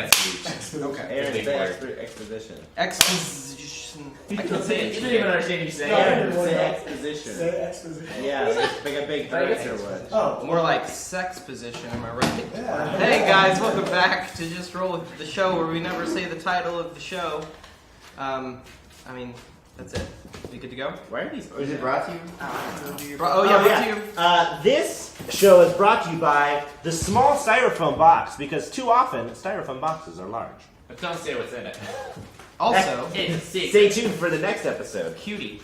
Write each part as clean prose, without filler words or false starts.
Okay. Aaron, say exposition. Exposition. I can't say it. You didn't even understand you saying Aaron, it. say exposition. Say exposition. Yeah, like a big director would. Oh, More like sex position, am I right? Yeah. Hey guys, welcome back to Just Roll with the show, where we never say the title of the show. I mean, that's it. You good to go? Why are these? Is it brought to you? Brought to you. This show is brought to you by the small styrofoam box, because too often styrofoam boxes are large. But don't say what's in it. Also, It's a secret. Stay tuned for the next episode. cutie.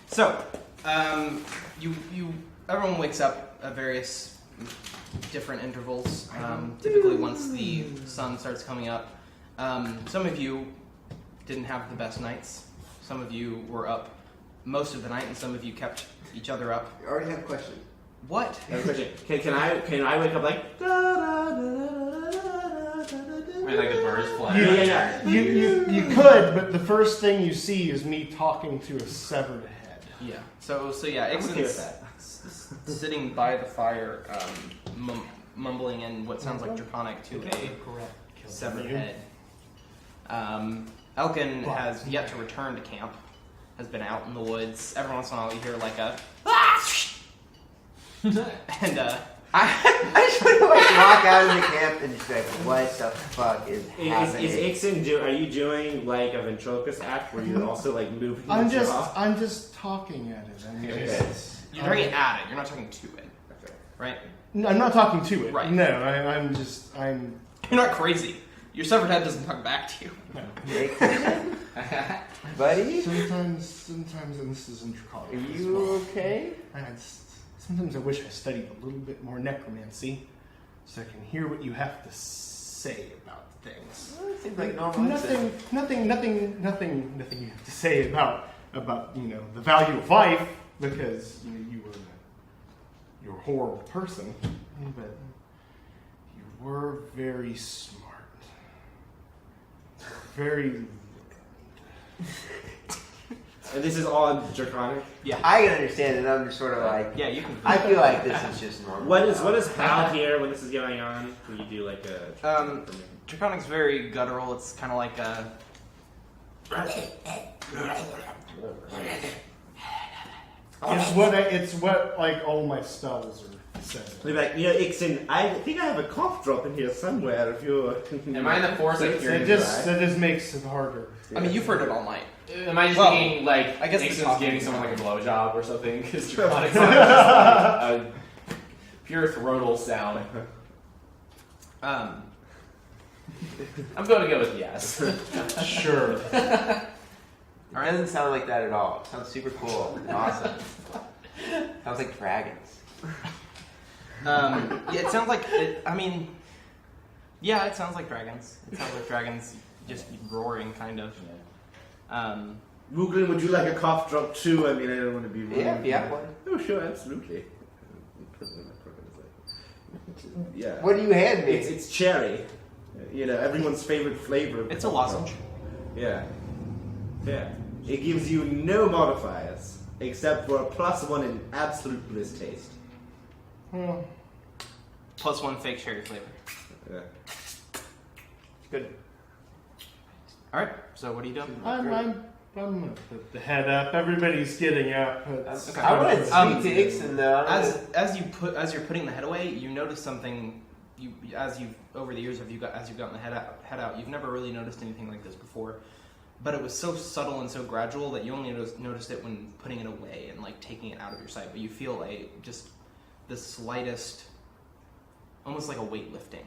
So, everyone wakes up at various different intervals. Typically, once the sun starts coming up. Some of you didn't have the best nights. Some of you were up most of the night, and some of you kept each other up. I already have a question. What? I have a question. Can I wake up like? I mean, like the birds flying. Yeah. you could, but the first thing you see is me talking to a severed head. Yeah. So yeah, I'm okay with Ixon's sitting by the fire, mumbling in what sounds like Draconic to a severed head. Elkyn has yet to return to camp. Has been out in the woods. Every once in a while, you hear like a and I just want to walk out of the camp and just be like, what the fuck is happening? Is Ixon are you doing like a ventriloquist act where you're also like moving? I'm the jaw? just talking at it. I mean, Okay. you're talking at it. You're not talking to it, Okay. right? I'm not talking to it. Right. No, I'm. You're not crazy. Your severed head doesn't talk back to you. Buddy? Sometimes, and this is in Draconic. Are as you well. okay? Sometimes I wish I studied a little bit more necromancy, so I can hear what you have to say about things. Well, it seems like normal. Nothing you have to say about the value of life, because you're a horrible person, but you were very smart, very. And this is all Draconic? Yeah. I can understand it. I'm just sort of like, Yeah, you can. I feel like this is just normal. What is Hal here when this is going on? Can you do like a Draconic's very guttural. It's kind of like a. It's what like all my spells are saying. They'll be like, Ixon, I think I have a cough drop in here somewhere. If you're, Am I in the force of hearing That just makes it harder. I mean, you've heard it all night. Am I just thinking like I guess Nixon's it's giving talking someone like a blowjob or something? Because Draconic's not just like a pure throatal sound. I'm going to go with yes. Sure. It doesn't sound like that at all. It sounds super cool. Awesome. Sounds like dragons. Yeah, it sounds like. It sounds like dragons. It sounds like dragons just roaring, kind of. Mooglin, would you like a cough drop too? I mean, I don't want to be rude. Yeah, one. Oh, sure, absolutely. Yeah. What do you hand me? It's cherry. Everyone's favorite flavor. It's a lozenge. Yeah. Yeah. It gives you no modifiers, except for a +1 in absolute bliss taste. Well, +1 fake cherry flavor. Yeah. Good. All right. So what are you doing? I'm gonna put the head up. Everybody's getting up. Okay. I want to speak to Ixon though. As you're putting the head away, you notice something. Over the years as you've gotten the head out, you've never really noticed anything like this before. But it was so subtle and so gradual that you only noticed it when putting it away and like taking it out of your sight. But you feel just the slightest, almost like a weight lifting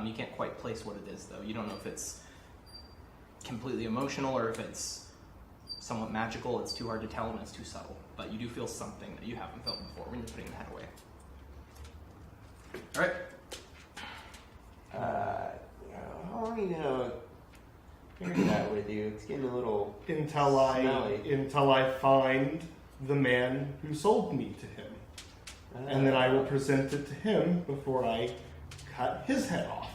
You can't quite place what it is, though. You don't know if it's completely emotional or if it's somewhat magical. It's too hard to tell and it's too subtle. But you do feel something that you haven't felt before when you're putting the head away. All right. How long are you gonna carry that with you? It's getting a little Until I find the man who sold me to him. And then I will present it to him before I cut his head off.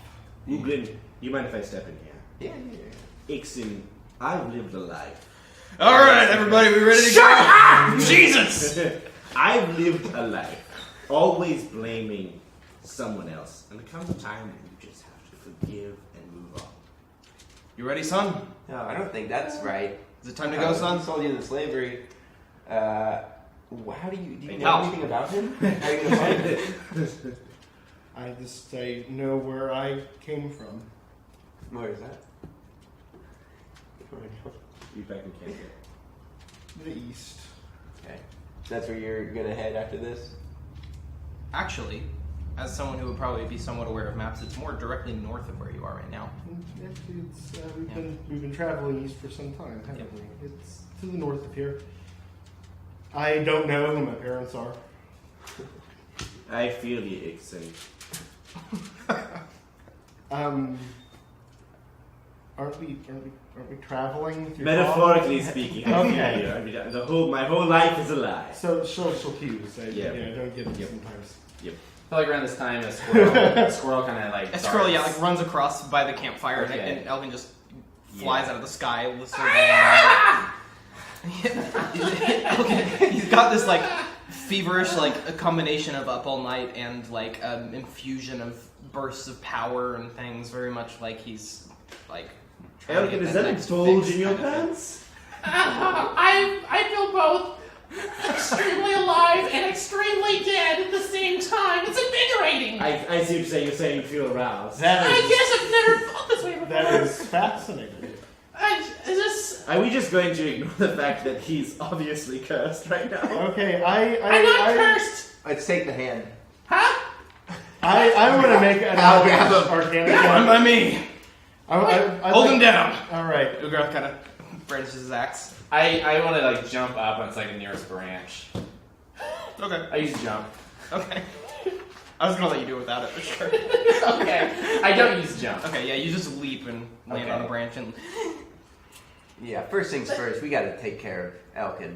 Elkyn, you mind if I step in here? Yeah. Elkyn, I've lived a life. All right, everybody, we ready to go? Shut up! Jesus! I've lived a life, always blaming someone else. And there comes a time when you just have to forgive and move on. You ready, son? No, I don't think that's right. Is it time to go, son? Sold you into slavery. How do you Hey, know pal. anything about him? How are you gonna find it? I know where I came from. Where is that? You back in Canada. The east. Okay. That's where you're gonna head after this? Actually, as someone who would probably be somewhat aware of maps, it's more directly north of where you are right now. Actually, we've been traveling east for some time, haven't we? It's to the north of here. I don't know who my parents are. I feel you, Elkyn. Aren't we traveling with your Metaphorically mom? speaking, Okay. I mean, my whole life is a lie. So social cues. I Yeah. don't get it Yep. sometimes. I feel like around this time, a squirrel kind of like. A squirrel, yeah, starts- like runs across by the campfire, Okay. and Elkyn just flies Yeah. out of the sky. Elkyn, he's got this like feverish, like a combination of up all night and like infusion of bursts of power and things. Very much like he's like. trying to Elkyn, get is that a next bulge fix in your kind of thing. pants? I feel both extremely alive and extremely dead at the same time. It's invigorating. I see what you're saying. You're saying you feel aroused. I guess I've never felt this way before. That is fascinating. Is this? Are we just going to ignore the fact that he's obviously cursed right now? Okay, I'm not cursed. Let's take the hand. Huh? I want to make an I'll grab him. Arcana Run check. by me. Hold him down. All right. Ugra kind of brandishes his axe. I want to like jump up on like the nearest branch. Okay. I use jump. Okay. I was gonna let you do it without it for sure. Okay. I don't use jump. Okay, yeah, you just leap and land on the branch and. Yeah, first things first, we gotta take care of Elkyn.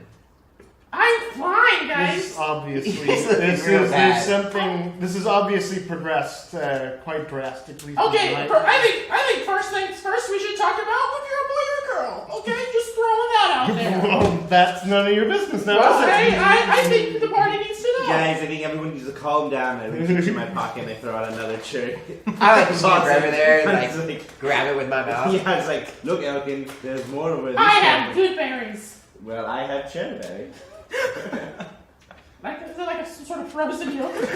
I'm flying, This guys. obviously He's looking real bad. there's something. This has obviously progressed quite drastically. from Okay, tonight. I think first things first, we should talk about if you're a boy or a girl. Okay, just throwing that out there. Well, that's none of your business now, Okay, is it? I think the party needs to know. Guys, I think everyone needs to calm down. I reach in my pocket and I throw out another cherry. I like to stand right over there and It's like grab it with my mouth. yeah, it's like, look, Elkyn, there's more over this I have one. good berries. Well, I have cherry berries. Like, is it like some sort of frozen yogurt?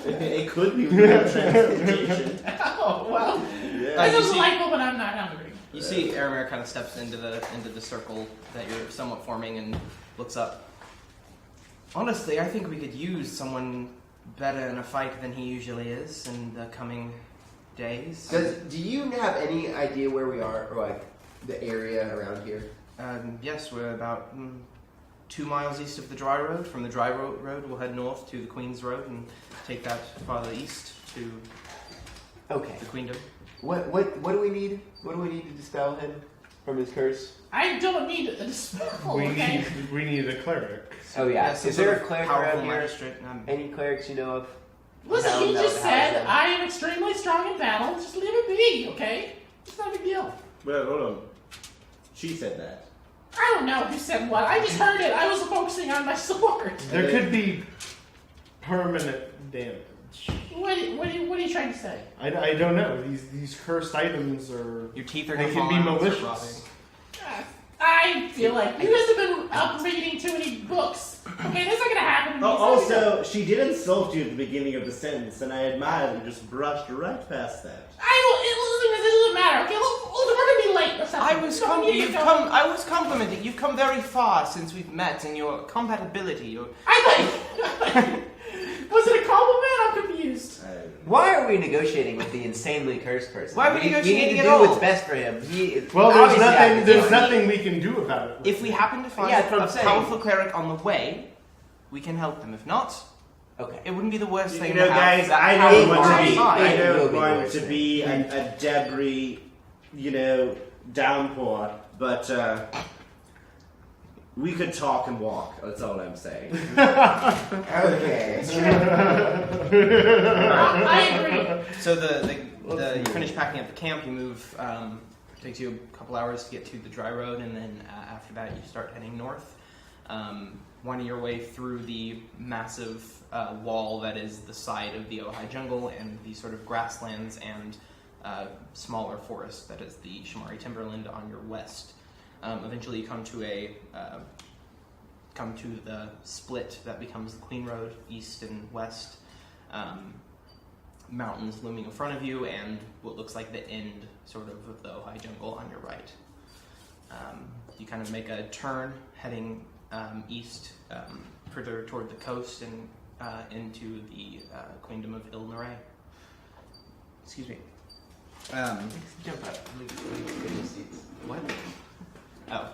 It could be real transportation. Oh well, Yeah. this you is see- delightful, but I'm not hungry. You see Aramir kind of steps into the circle that you're somewhat forming and looks up. Honestly, I think we could use someone better in a fight than he usually is in the coming days. Do you have any idea where we are, or like the area around here? Yes, we're about 2 miles east of the dry road. From the dry road, we'll head north to the Queen's Road and take that farther east to Okay. the Queendom. What do we need? What do we need to dispel him from his curse? I don't need a dispel. Okay. We need a cleric. Oh yeah. some Is there sort a of cleric powerful around here? magistrate? Any clerics you know of? Listen, he No, just no, said no. I am extremely strong in battle. Just leave it be, okay? It's not a big deal. Well, hold on. She said that. I don't know who said what. I just heard it. I was focusing on my sword. There could be permanent damage. What are you trying to say? I don't know. These cursed items are. Your teeth are They going to can be fall out and start malicious. rotting. I feel like you guys have been up reading too many books. Okay, that's not gonna happen. to me. Also, she did insult you at the beginning of the sentence, and I admire that you just brushed right past that. It doesn't matter. Okay, look, we're gonna be late or something. I was So we need to go. I was complimenting. You've come very far since we've met, and your compatibility. I thought. Was it a compliment? I'm confused. confused. Why are we negotiating with the insanely cursed person? Why are we negotiating We need at to all? do what's best for him. Well, obviously has there's to- nothing we can do about it. If we happen to find Yeah, that's what a I'm saying. powerful cleric on the way, we can help them. If not, Okay. it wouldn't be the worst You thing know, to have. guys, that I powerful don't want to on be. our I side. It will don't be want worse to than- be a debris, downpour. But we could talk and walk. That's all I'm saying. Okay. I agree. So you finish packing up the camp. You move. Takes you a couple hours to get to the dry road, and then after that, you start heading north, winding your way through the massive wall that is the side of the Ojai jungle and the sort of grasslands and smaller forest that is the Shamari timberland on your west. Eventually, you come to the split that becomes the Queen Road, east and west. Mountains looming in front of you, and what looks like the end, sort of the Ojai jungle on your right. You kind of make a turn, heading east, further toward the coast and into the Queendom of Il-Naray. Excuse me. Jump up. What? Oh.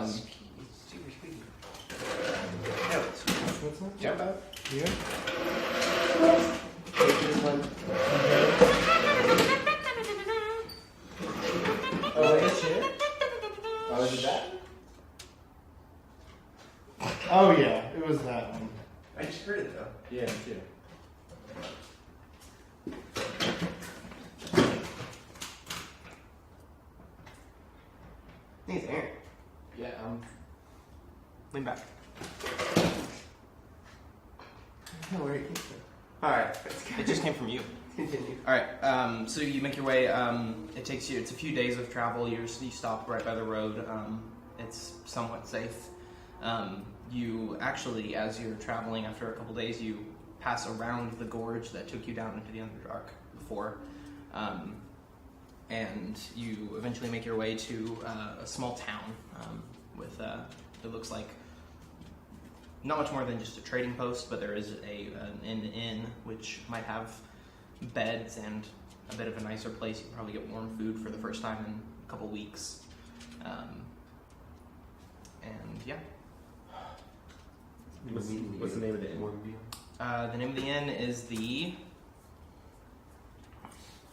Super speedy. No, jump up. Yeah. Take this one. Oh, wait, shit. Oh, is it that? Oh yeah, it was that one. I just heard it though. Yeah, too. I think it's Aaron. Yeah, lean back. I don't know where it came from. Alright, It just came from you. continue. All right, so you make your way. It takes you. It's a few days of travel. You stop right by the road. It's somewhat safe. You actually, as you're traveling, after a couple days, you pass around the gorge that took you down into the Underdark before, and you eventually make your way to a small town with it looks like not much more than just a trading post, but there is an inn which might have beds and a bit of a nicer place. You can probably get warm food for the first time in a couple weeks. And yeah, What's the name of the inn? the name of the inn is the...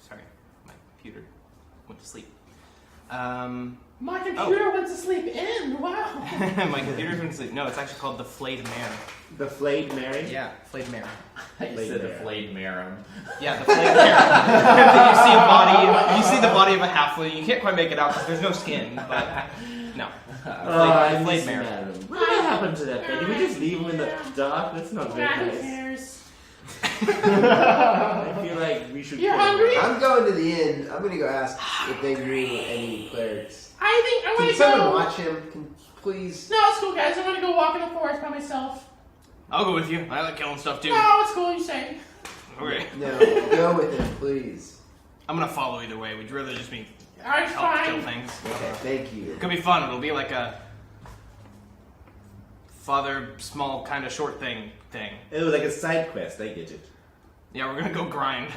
Sorry, my computer went to sleep. My computer went to sleep in. Wow. My computer went to sleep. No, it's actually called the Flayed Mare. The Flayed Mary? Yeah, Flayed Mare. You Flayed said a mare. flayed marum. Yeah, the Flayed Mare. You see a body. You see the body of a halfling. You can't quite make it out because there's no skin, but no. I Flayed miss Mare. Madam. What happened to that guy? Did we just leave him in the dark? That's not very Yeah, who nice. cares? I feel like we should. You're kill him. hungry? I'm going to the inn. I'm going to go ask if they knew any clerics. I think I'm Can gonna someone go. watch him? Can please? No, it's cool, guys. I'm gonna go walk in the forest by myself. I'll go with you. I like killing stuff too. No, it's cool. You say. Okay. No, go with him, please. I'm gonna follow either way. Would you rather just me Alright, help kill fine. things? Okay, thank you. It's gonna be fun. It'll be like a father small kind of short thing. It was like a side quest. I get it. Yeah, we're gonna go grind.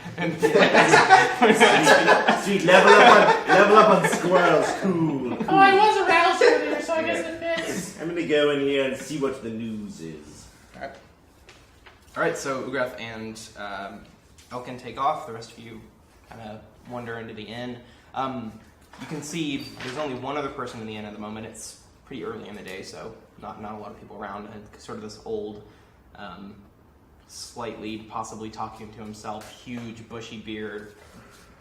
Sweet, level up on squirrels. Cool. Oh, I was aroused earlier, so I guess it fits. I'm gonna go in here and see what the news is. Alright, so Ugrath and Elkyn take off. The rest of you kind of wander into the inn. You can see there's only one other person in the inn at the moment. It's pretty early in the day, so not a lot of people around. And sort of this old, slightly possibly talking to himself, huge bushy beard,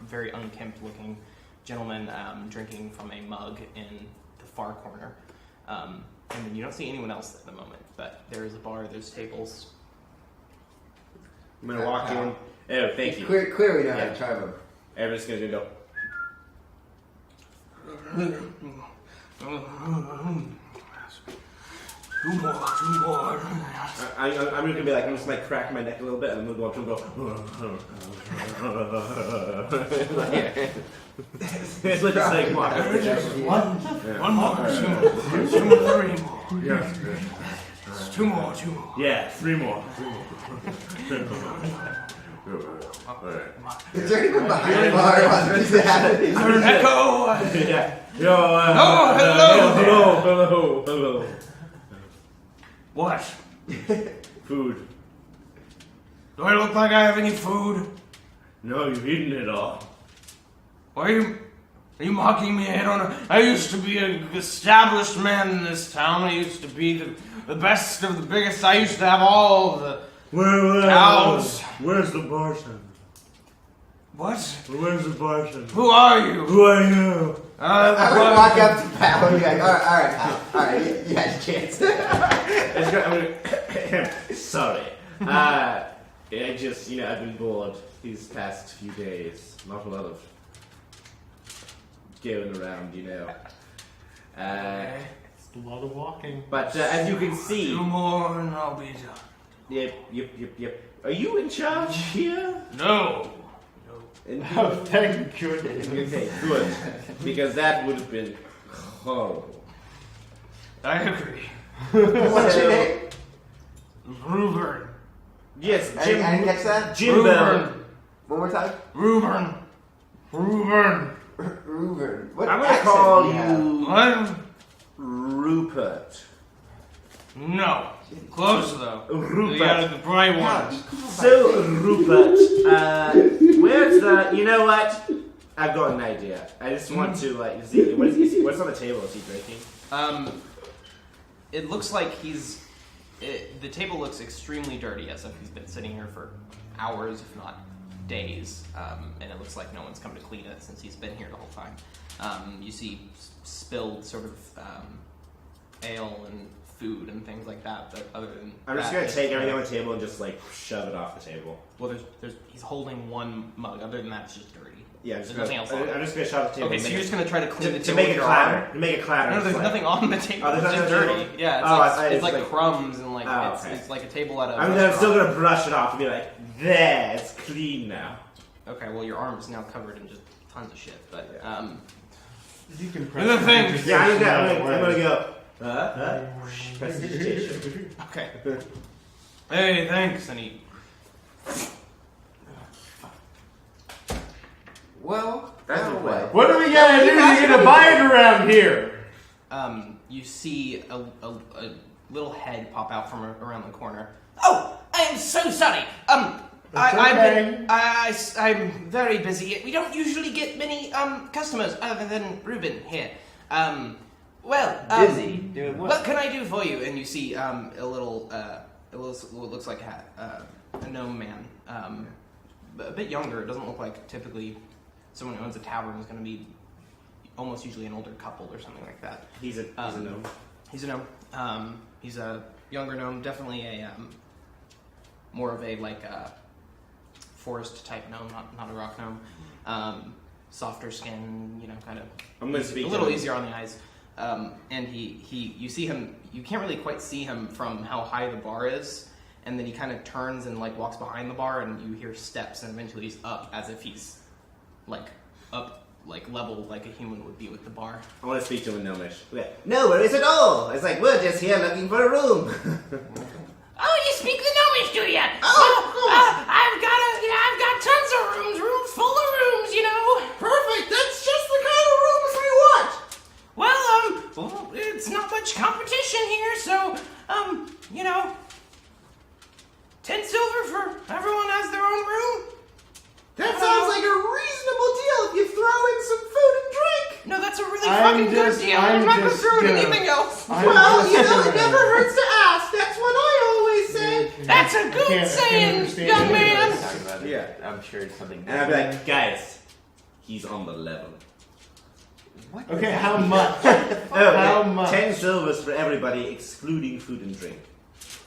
very unkempt looking gentleman drinking from a mug in the far corner. And then you don't see anyone else at the moment, but there is a bar, there's tables. I'm gonna walk in. Oh, thank you. Clearly know how to charm him. Everyone's gonna go. Two more. I'm gonna be like, I'm just like crack my neck a little bit, and I'm gonna go up to him and go. It's like just like walk up the chest. One more. Two more, three more. Yeah. Two more. Yeah, three more. Is there anyone behind the bar? What's happening? Echo! Yeah. Hello. What? Food. Do I look like I have any food? No, you've eaten it all. Why are you mocking me? I used to be an established man in this town. I used to be the best of the biggest. I used to have all the cows. Where's the bartender? What? Where's the bartender? Who are you? Who are you? I would walk up to Pal and be like, alright, pal. Alright, you had a chance. Sorry. I just, I've been bored these past few days. Not a lot of going around, It's a lot of walking. But as you can see... Two more and I'll be done. Yep. Are you in charge here? No. Oh, thank goodness. Okay, good. Because that would have been horrible. I agree. What's your name? Reuben. Yes, I didn't catch that. Jim Bell. One more time. Reuben. Reuben. What I'm gonna accent call do have? you What? Rupert. No. Close though. Rupert. You got the bright ones. So, Rupert, where's the... You know what? I've got an idea. I just want to, see... What's on the table? Is he drinking? It looks like the table looks extremely dirty, as if he's been sitting here for hours, if not days. And it looks like no one's come to clean it since he's been here the whole time. You see spilled sort of ale and food and things like that. But other than I'm just that, gonna take everything on the table and just, shove it off the table. Well, he's holding one mug. Other than that, it's just dirty. Yeah, There's nothing else on I'm it. just gonna shove the table. Okay, so you're just gonna try to clean the to table make with it your clatter. arm? To make it clatter. No, there's nothing on the table. Oh, there's it's nothing just on the dirty. table? Yeah, It's it's like like- crumbs and okay. it's like a table at a. I'm restaurant. still gonna brush it off and be like, there, it's clean now. Okay, well your arm is now covered in just tons of shit, but You can The thing- just Yeah, I'm that gonna way. go. Prestidigitation. okay. Hey, thanks, and he. Well, That's no a way. What do we gotta do to get a bite around here? You see a little head pop out from around the corner. Oh, I am so sorry. I'm very busy. We don't usually get many customers other than Reuben here. Busy doing what? What can I do for you? And you see a little, it looks like a gnome man, a bit younger. It doesn't look like typically someone who owns a tavern is going to be almost usually an older couple or something like that. He's a gnome. He's a gnome. He's a younger gnome, definitely a more of a forest type gnome, not a rock gnome. Softer skin, kind of. I'm gonna speak a to little him. easier on the eyes. And you see him. You can't really quite see him from how high the bar is, and then he kind of turns and walks behind the bar, and you hear steps, and eventually he's up as if he's up level like a human would be with the bar. I want to speak to him in Gnomish. Okay. No worries at all. It's like we're just here looking for a room. Oh, you speak the Gnomish, do ya? Oh, I've got tons of rooms full of rooms, Perfect. That's just the kind of rooms we want. Well, it's not much competition here, so, 10 silver for everyone has their own room. That sounds like a reasonable deal if you throw in some food and drink. No, that's a really I'm fucking just- good deal. I'm I'm not gonna just throw in gonna- anything else. I'm Well, just it gonna- never hurts to ask. That's what I always say. That's a I good can't saying, understand young any of man. this. Talking about it. Yeah. I'm sure it's something. And I'd be like, guys, he's on the level. What? Okay, how much? Oh, How okay. much? 10 silvers for everybody, excluding food and drink.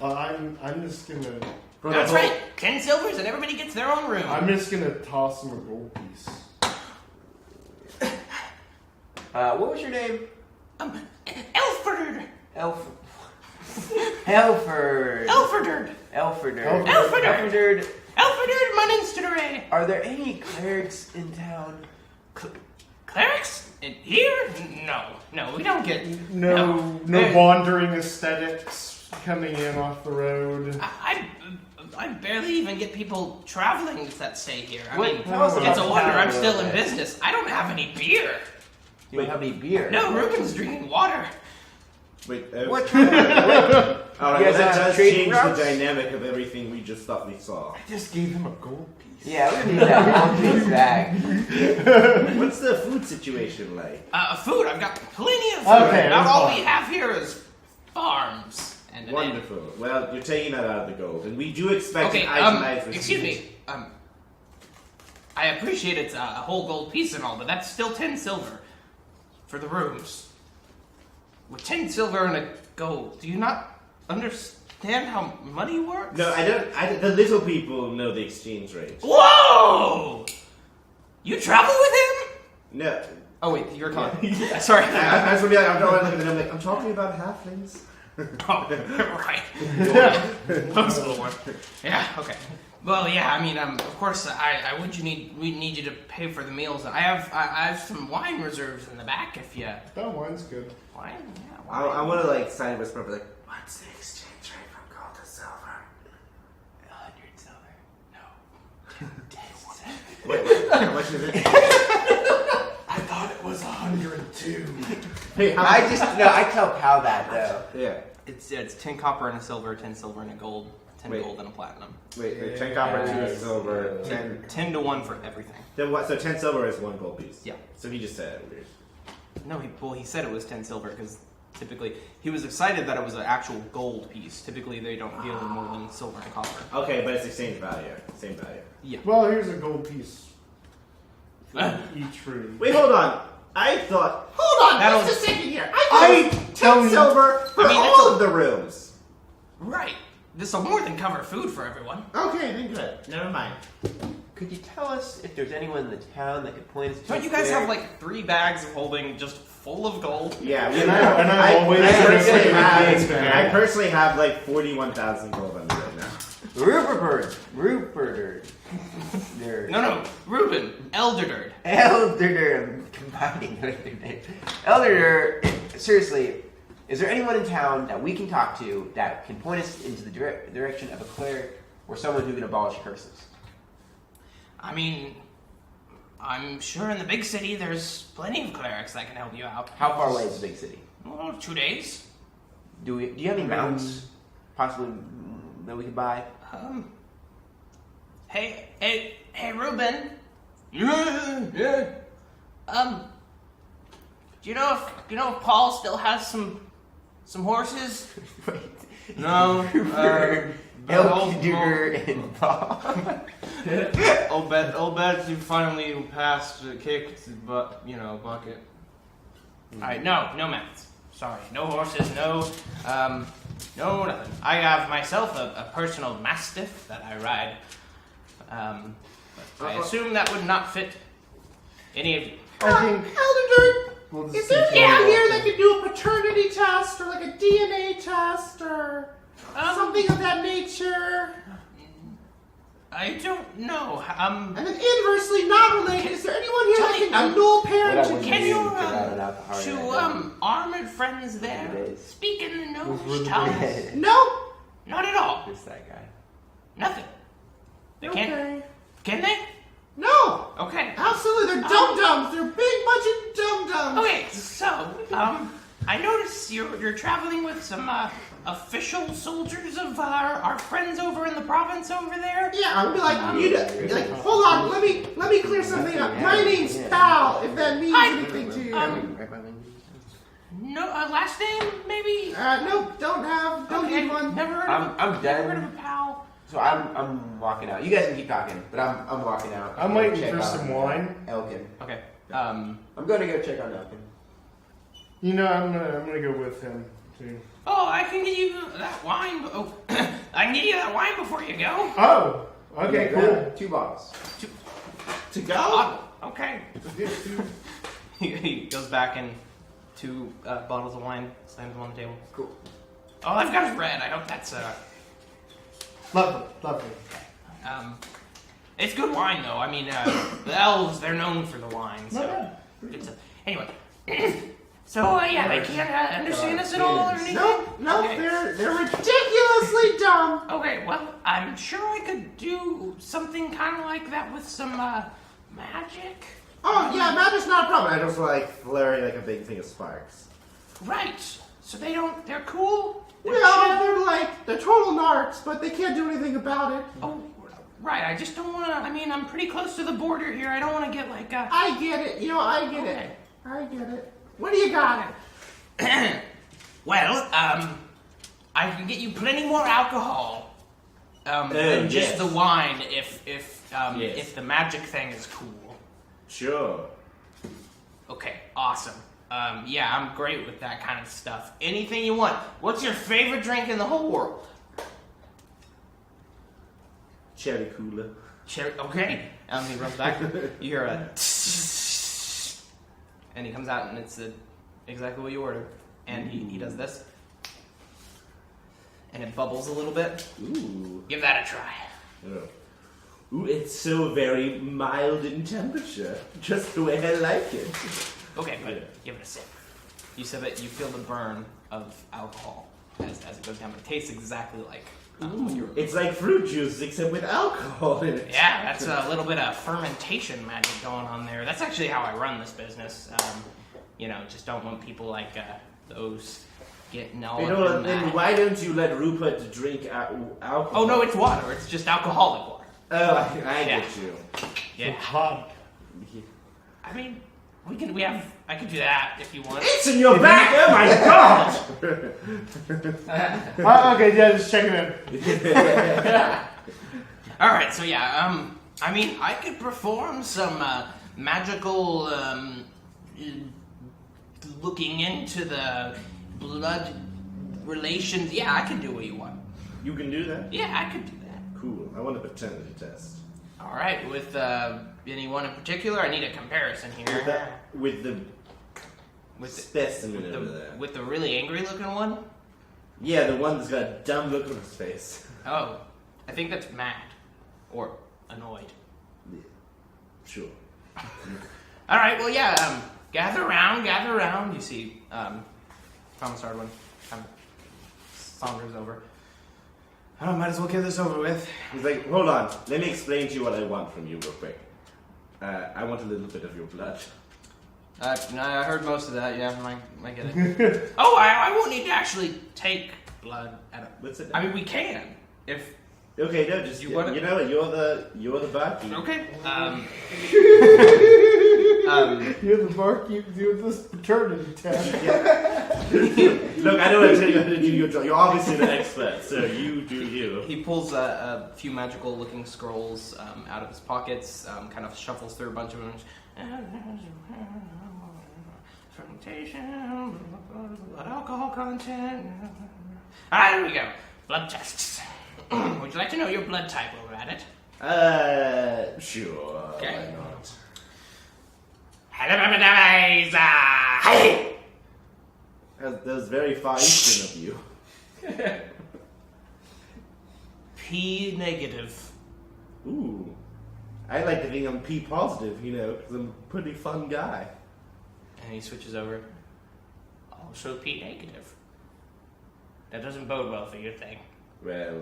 I'm just gonna For That's the whole- right. 10 silvers and everybody gets their own room. toss him a gold piece. What was your name? Elford. Helford. Elfordard. Elfordard. Elfordard. Elfordard Munster. Are there any clerics in town? Clerics? In here? No, we don't get... No There- wandering aesthetics coming in off the road. I barely even get people traveling that stay here. I Wait, mean, tell us it's a about wonder town I'm a still little in bit. business. I don't have any beer. You don't have any beer. No, Ruben's drinking water. Wait, What? Alright, well, You guys that have does trading change routes? the dynamic of everything we just thought we saw. I just gave him a gold piece. Yeah, we don't need that one piece back. What's the food situation like? Food. I've got plenty of food. Okay, About that's all fine. we have here is farms. And Wonderful. Well, you're taking that out of the gold, and we do expect Okay, an itemized receipt. excuse me. I appreciate it's a whole gold piece and all, but that's still 10 silver for the rooms. With 10 silver and a gold, do you not understand how money works? No, I don't. The little people know the exchange rate. Whoa! You travel with him? No. Oh wait, you're talking. Sorry. I was gonna be like, I'm going to look at them. I'm like, I'm talking about halflings. Oh, right. Those little ones. Yeah. Okay. Well, yeah. I mean, of course, we need you to pay for the meals. I have some wine reserves in the back if you. That wine's good. Wine? Yeah. I want to like sign a whisper, but like, what's the exchange rate from gold to silver? 100 silver. No. 10 silver. Wait, how much is it? I thought it was 102. Hey, how I tell Pal that though. Yeah. It's 10 copper and a silver, 10 silver and a gold, 10 Wait. gold and a platinum. Wait, 10 copper, 2 silver, 10. 10 to 1 for everything. Then what? So 10 silver is 1 gold piece. Yeah. So he just said it weird. No, he said it was 10 silver because typically he was excited that it was an actual gold piece. Typically they don't deal in more than silver and copper. Okay, but it's exchange value. Same value. Yeah. Well, here's a gold piece for each room. Wait, hold on. I thought. Hold on, That'll- just a second here. I tell 10 you. silver for I mean, all it's a- of the rooms. Right. This will more than cover food for everyone. Okay, then good. Never mind. Could you tell us if there's anyone in the town that could point us to? Don't you guys have like 3 bags of holding just full of gold? Yeah, And I always I personally have like 41,000 gold on me right now. Rupert. No. Reuben. Elderderd. Elder. I'm combining with their name. Elder. Seriously, is there anyone in town that we can talk to that can point us into the direction of a cleric or someone who can abolish curses? I mean, I'm sure in the big city there's plenty of clerics that can help you out. How far away is the big city? Well, 2 days. Do you have any mounts possibly that we could buy? Hey, Reuben. Yeah. Do you know if Paul still has some horses? Wait. No. Elkyn and Paul. I'll bet you finally passed, kicked, but bucket. All right, no mounts. Sorry, no horses, no nothing. I have myself a personal mastiff that I ride. But I assume that would not fit any of you. I think Elder we'll Dirt, just is there continue anyone on. here that can do a paternity test or like a DNA test or something of that nature? I don't know. And then inversely not related, is there anyone here Tell that me, can annul parent? Can you to armored friends there It is. speak in the Those were nose the tongues? days. No? Not at all. Who's that guy? Nothing. They can't. Okay. Can they? No! Okay. Absolutely, they're dum-dums. They're big bunch of dum-dums. Okay. So, I noticed you're traveling with some official soldiers of our friends over in the province over there. Yeah, I'm gonna be like, hold on, let me clear something up. My name's Pal, if that means Hi. anything to you. No, last name maybe. Nope, don't need one. Never heard of I'm never heard of done. a pal. So I'm walking out. You guys can keep talking, but I'm walking out. I'm waiting Check for on some wine. Elkyn. Okay. I'm going to go check on Elkyn. You know, I'm gonna go with him too. Oh, I can get you that wine. Oh, I can get you that wine before you go. Oh, okay, Yeah, cool. grab 2 bottles. To go? Okay. He goes back and 2 bottles of wine, slams them on the table. Cool. All I've got is red. I hope that's Lovely. It's good wine though. I mean, the elves, they're known for the wine. So Not bad. it's anyway. So, yeah, they can't understand us at all or anything? No, Okay. they're ridiculously dumb. Okay, well, I'm sure I could do something kind of like that with some, magic. Oh, yeah, magic's not a problem. I just like flaring like a big thing of sparks. Right. So they're cool? They're total narcs, but they can't do anything about it. Oh, right. I just don't want to, I'm pretty close to the border here. I don't want to get like a... I get it. I get Okay. it. I get it. What do you got? Well, I can get you plenty more alcohol than just yes. the wine if Yes. the magic thing is cool. Sure. Okay, awesome. Yeah, I'm great with that kind of stuff. Anything you want. What's your favorite drink in the whole world? Cherry cooler. Cherry. Okay. He runs back. You hear a and he comes out and it's exactly what you ordered. And he does this. And it bubbles a little bit. Ooh. Give that a try. Oh. Ooh, it's so very mild in temperature. Just the way I like it. Okay, but give it a sip. You sip it, you feel the burn of alcohol as it goes down. But it tastes exactly like what you were. It's like fruit juice, except with alcohol in it. Yeah, that's a little bit of fermentation magic going on there. That's actually how I run this business. Just don't want people like those getting all up in Then that. why don't you let Rupert drink alcohol? Oh, no, it's water. It's just alcoholic water. Oh, I Yeah. get you. Yeah. Hot. I mean, I could do that if you want. It's in your back! Oh my god! Okay, yeah, just checking in. All right, so yeah, I could perform some magical looking into the blood relations. Yeah, I can do what you want. You can do that? Yeah, I could do that. Cool. I want a paternity test. All right, with anyone in particular, I need a comparison here. With the With the, specimen over there. with the really angry looking one. Yeah, the one that's got a dumb look on his face. Oh, I think that's mad or annoyed. Yeah. Sure. All right, well, yeah. Gather around. You see, Thomas Hardwin kind of saunters over. I might as well get this over with. He's like, hold on, let me explain to you what I want from you real quick. I want a little bit of your blood. No, I heard most of that. Yeah, I get it. Oh, I won't need to actually take blood. What's it? I mean, we can if. Okay, no, just You you want it? know what? You're the barkeep. Okay. You're the barkeep doing this paternity test. Look, I don't want to tell you how to do your job. You're obviously the expert, so you do you. He pulls a few magical-looking scrolls out of his pockets. Kind of shuffles through a bunch of them. Fermentation, blood alcohol content. All right, here we go. Blood tests. Would you like to know your blood type while we're at it? Sure. Okay. Why not? That was very far eastern of you. P negative. Ooh. I like to think I'm P positive, because I'm a pretty fun guy. And he switches over. Also P negative. That doesn't bode well for your thing. Well,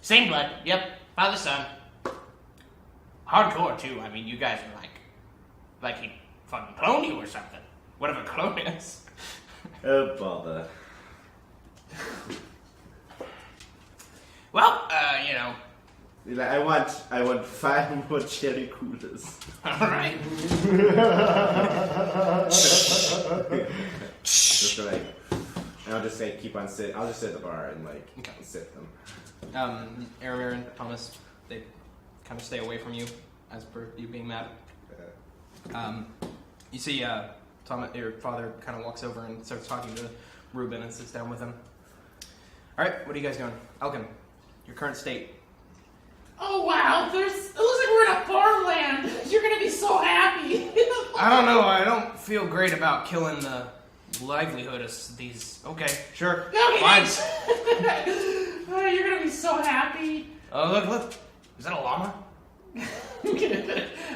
Same blood. Yep. Father, son. Hardcore too. I mean, you guys are like he fucking cloned you or something. Whatever clone is. Oh, bother. Well, Like, I want 5 more cherry coolers. all right. Just like, and I'll just say keep on sit. I'll just sit at the bar and Okay. sit them. Aramir and Thomas, they kind of stay away from you, as per you being mad. You see, Thomas, your father, kind of walks over and starts talking to Reuben and sits down with him. All right, what are you guys doing? Elkyn, your current state. Oh wow, it looks like we're in a farmland. You're gonna be so happy. I don't know. I don't feel great about killing the livelihood of these. Okay, sure. Okay, Fine. thanks. Oh, you're gonna be so happy. Oh, look. Is that a llama? I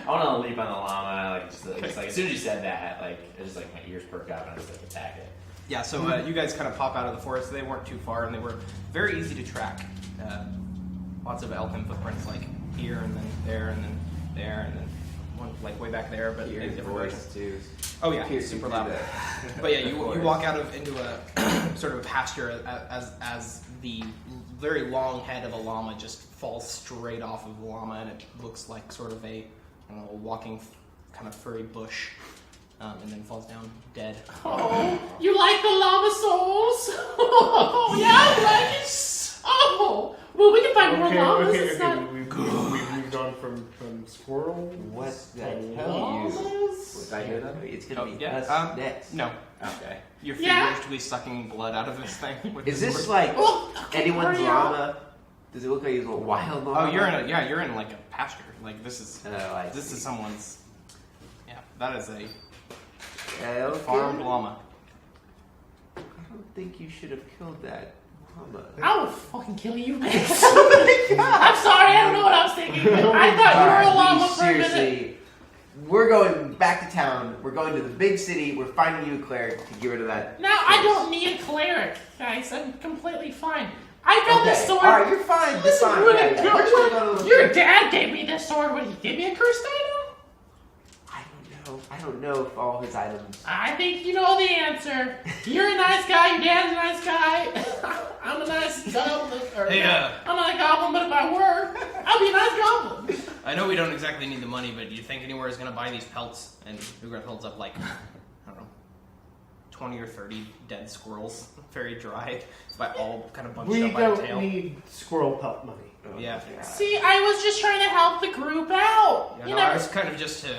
want to leap on the llama. Like, just like as soon as you said that, like, it's just like my ears perk up and I just like attack it. Yeah, so you guys kind of pop out of the forest. They weren't too far, and they were very easy to track. Lots of Elkyn footprints, like here and then there and then there and then one like way back there, but in different directions. Too. Oh yeah, super loud. But yeah, you walk out into a sort of a pasture as the very long head of a llama just falls straight off of the llama, and it looks like sort of a walking kind of furry bush, and then falls down dead. Oh, you like the llama souls? Oh, yeah, I like it. Oh, well, we can find more llamas. Okay. We've moved on from squirrel. What the hell? Llamas? Did I hear that? It's gonna be yeah. us next. No, Okay. you're Yeah. feverishly sucking blood out of this thing. with Is this this sword. like Oh, okay, anyone's hurry up. llama? Does it look like he's a wild llama? Oh, you're in like a pasture. Like this is I this see. is someone's. Yeah, that is a Elkyn? farmed llama. I don't think you should have killed that llama. I will fucking kill you next. I'm sorry, I don't know what I was thinking. I thought you were a llama for a minute. Seriously, we're going back to town. We're going to the big city. We're finding you a cleric to get rid of that. Now, I don't need a cleric, guys. I'm completely fine. I found this sword. Alright, you're fine. You're Listen, fine. when Yeah, it yeah. go- We're just gonna go to a little your trip. dad gave me this sword. Would he give me a cursed item? I don't know if all his items. I think you know the answer. You're a nice guy. Your dad's a nice guy. I'm a nice goblin. Hey, I'm not a goblin, but if I were, I'd be a nice goblin. I know we don't exactly need the money, but do you think anywhere is going to buy these pelts? And Ugrith holds up like, I don't know, 20 or 30 dead squirrels, very dry, but all kind of bunched We up by the don't tail. need squirrel pelt money. Oh, Yeah. God. See, I was just trying to help the group out. Yeah, You no, I never. was kind of just to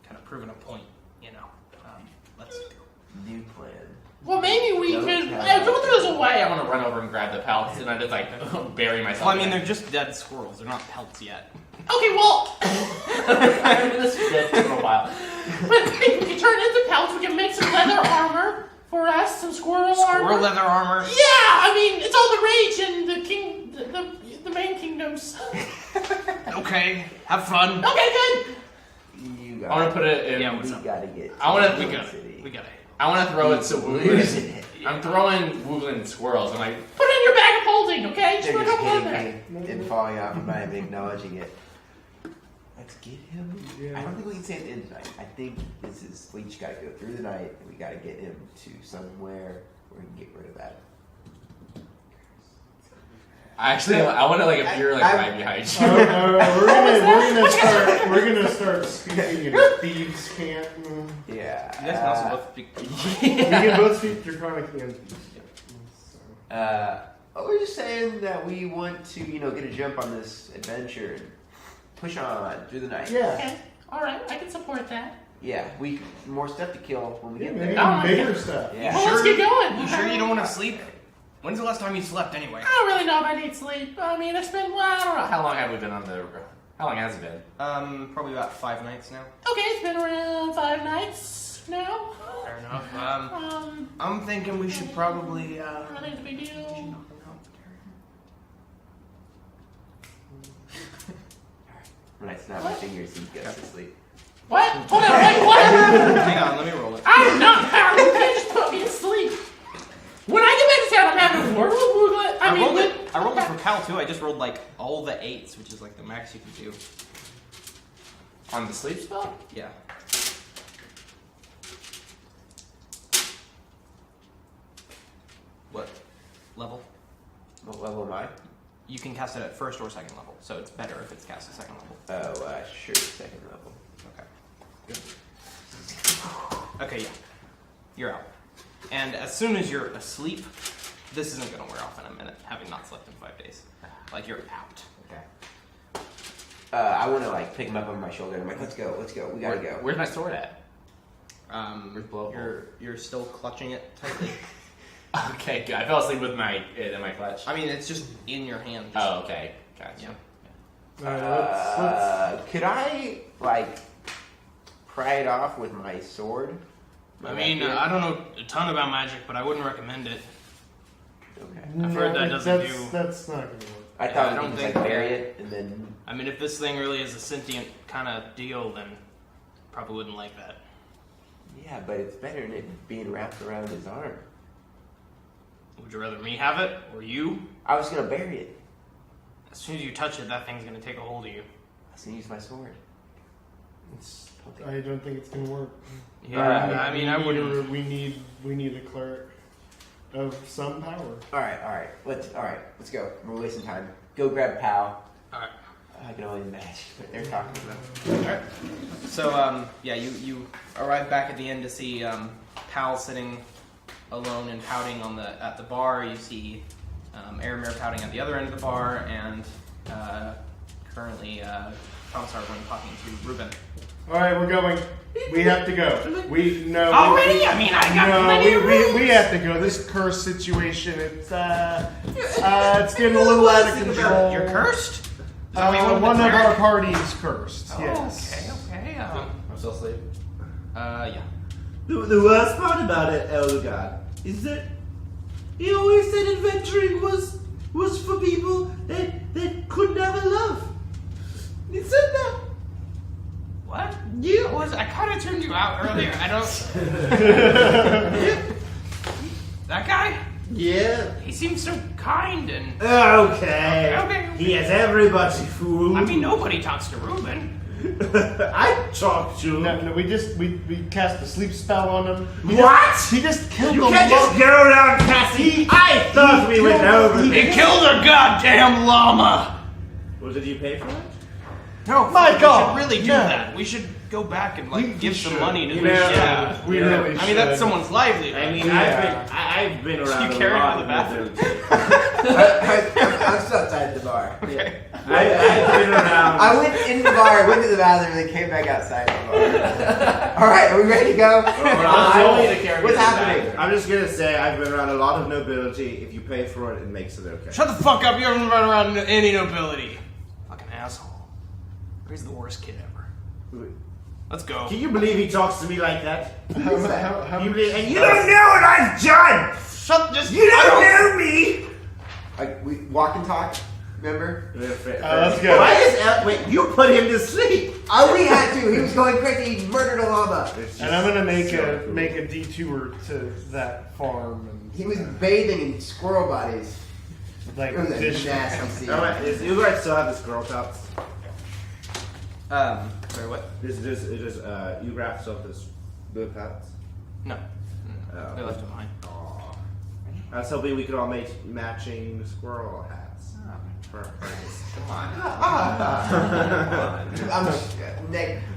kind of proving a point, you know. Let's New plan. Well, maybe we Don't could. have- Don't there's a way. I want to run over and grab the pelts and I just like bury myself. Well, I mean, in they're it. just dead squirrels. They're not pelts yet. Okay, well, I've been this dead for a while. but we can turn it into pelts. We can make some leather armor for us, some squirrel Squirrel armor. leather armor. Yeah, I mean it's all the rage in the main kingdoms. Okay, have fun. Okay, good. You I got want to put it in. Yeah, We what's up? gotta get. I wanna- to we the got it. city. We got it. I want to throw it to Losing Wooglen. it. I'm throwing Wooglen squirrels. I'm like, Put it in your bag of holding, okay? Just They're put a just couple in there. hitting me and falling off and not even acknowledging it. Let's get him. Yeah. I don't think we can stay at the end tonight. I think this is. We just gotta go through the night and we gotta get him to somewhere where we can get rid of that. actually, I want to like appear like I- right behind you. We're gonna start speaking in thieves' camp. Yeah. You guys can also both speak. We can both speak Draconic and thieves' camp. We're just saying that we want to, get a jump on this adventure and push on through the night. Yeah. Okay, all right, I can support that. Yeah, more stuff to kill when we Yeah, get maybe there. Oh, bigger stuff. Yeah. Well, let's get going. You sure you don't want to sleep? When's the last time you slept anyway? I don't really know if I need sleep. I mean, it's been, well, I don't know. How long have we been on the? How long has it been? Probably about 5 nights now. Okay, it's been around 5 nights now. Fair enough. I'm thinking we should probably, I don't think it's a big deal. When I snap my fingers, he goes to sleep. What? Hold on, wait, what? Hang on, let me roll it. I'm not power. You can't just put me to sleep. When I get back to town, I'm having a word with Google. I rolled it for Cal too. I just rolled like all the 8s, which is like the max you can do. On the sleep spell? Yeah. What level? What level am I? You can cast it at first or second level, so it's better if it's cast at second level. Oh, sure, second level. Okay. Good. Okay, yeah. You're out. And as soon as you're asleep, this isn't going to wear off in a minute, having not slept in 5 days. Like, you're out. Okay. I want to pick him up on my shoulder. I'm like, let's go, we gotta go. Where's my sword at? Where's you're still clutching it tightly. Okay, good. I fell asleep with my clutch. I mean, it's just in your hand. Oh, okay. Gotcha. Yeah. Could I pry it off with my sword? I mean, I don't know a ton about magic, but I wouldn't recommend it. Okay. I've heard that doesn't do. That's not gonna work. I Yeah, thought I we don't could just think- like bury it and then. I mean, if this thing really is a sentient kind of deal, then probably wouldn't like that. Yeah, but it's better than it being wrapped around his arm. Would you rather me have it or you? I was gonna bury it. As soon as you touch it, that thing's gonna take a hold of you. I was gonna use my sword. I don't think it's gonna work. Yeah, I mean, I wouldn't. We need a cleric of some power. All right. Let's go. We're wasting time. Go grab Pal. All right. I can only imagine what they're talking about. Alright. So, yeah, you arrive back at the inn to see Pal sitting alone and pouting at the bar. You see Aramir pouting at the other end of the bar, and currently Commissar Wynn talking to Reuben. All right, we're going. We have to go. Already? I mean, I got plenty of rooms. we have to go. This curse situation, it's getting a little out of control. You're cursed? One of our parties cursed. Yes. Okay. I'm still asleep. Yeah. The worst part about it, Elkyn, is that he always said adventuring was for people that couldn't have a love. He said that. What? You. I kind of turned you out earlier. I don't. That guy? Yeah. He seems so kind and. Okay. He has everybody fooled. I mean, nobody talks to Reuben. I talked to him. No, we cast a sleep spell on him. What? He just killed You him. can't just go around casting. I thought we went over He this. killed a goddamn llama. Well, did you pay for it? No, My God, we should really do no. that. We should go back and We give some should. money to You these. know, Yeah. We Yeah. really I mean, that's should. someone's livelihood. I mean, Yeah. I've been around You a carry lot to the bathroom? I'm still outside the bar. Okay. I've been around. I went in the bar, went to the bathroom, and then came back outside the bar. All right, are we ready to go? What's happening? I'm just gonna say I've been around a lot of nobility. If you pay for it, it makes it okay. Shut the fuck up! You haven't run around any nobility. Fucking asshole. He's the worst kid ever. Let's go. Can you believe he talks to me like that? How You believe, and you don't know what I've done. Shut. Just. You don't know me. Like, we walk and talk, remember? let's go. Why is wait? You put him to sleep. Oh, we had to. He was going crazy. He murdered a llama. And I'm gonna make So cool. a detour to that farm and He was bathing in squirrel bodies. like It was a dish. nasty scene. Oh, wait, is you guys still have this girl tops? Sorry, what? You grab still have this blue pants? No. Oh. We left it behind. Aw. I was hoping we could all make matching squirrel hats. For our friends.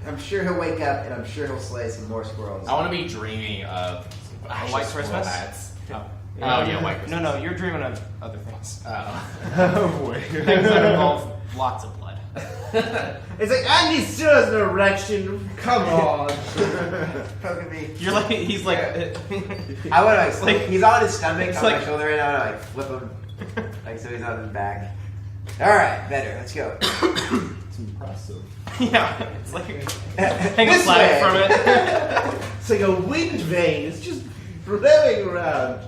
I'm sure he'll wake up and I'm sure he'll slay some more squirrels. I want to be dreaming of White squirrel Christmas? hats. Oh. Yeah, White Christmas. No, you're dreaming of other things. Oh boy. Things that involve lots of blood. It's like, and he still has an erection. Come on. Poking me. You're like, he's like, I want to like- he's on his stomach it's on like- my shoulder right now and I like flip him like so he's on his back. All right, better. Let's go. It's impressive. yeah, it's like hang a This flag way. from it. It's like a wind vane. It's just blowing around.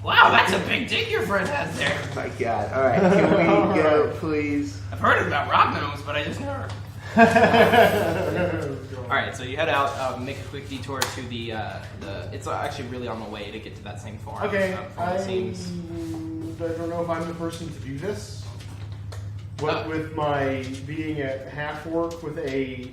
Wow, that's a big dick your friend has there. Oh my God. All right, can we go, please? I've heard about rock gnomes, but I just never. All right, so you head out, make a quick detour to the. It's actually really on the way to get to that same farm. Okay, from what it seems. I don't know if I'm the person to do this. What with my being a half orc with a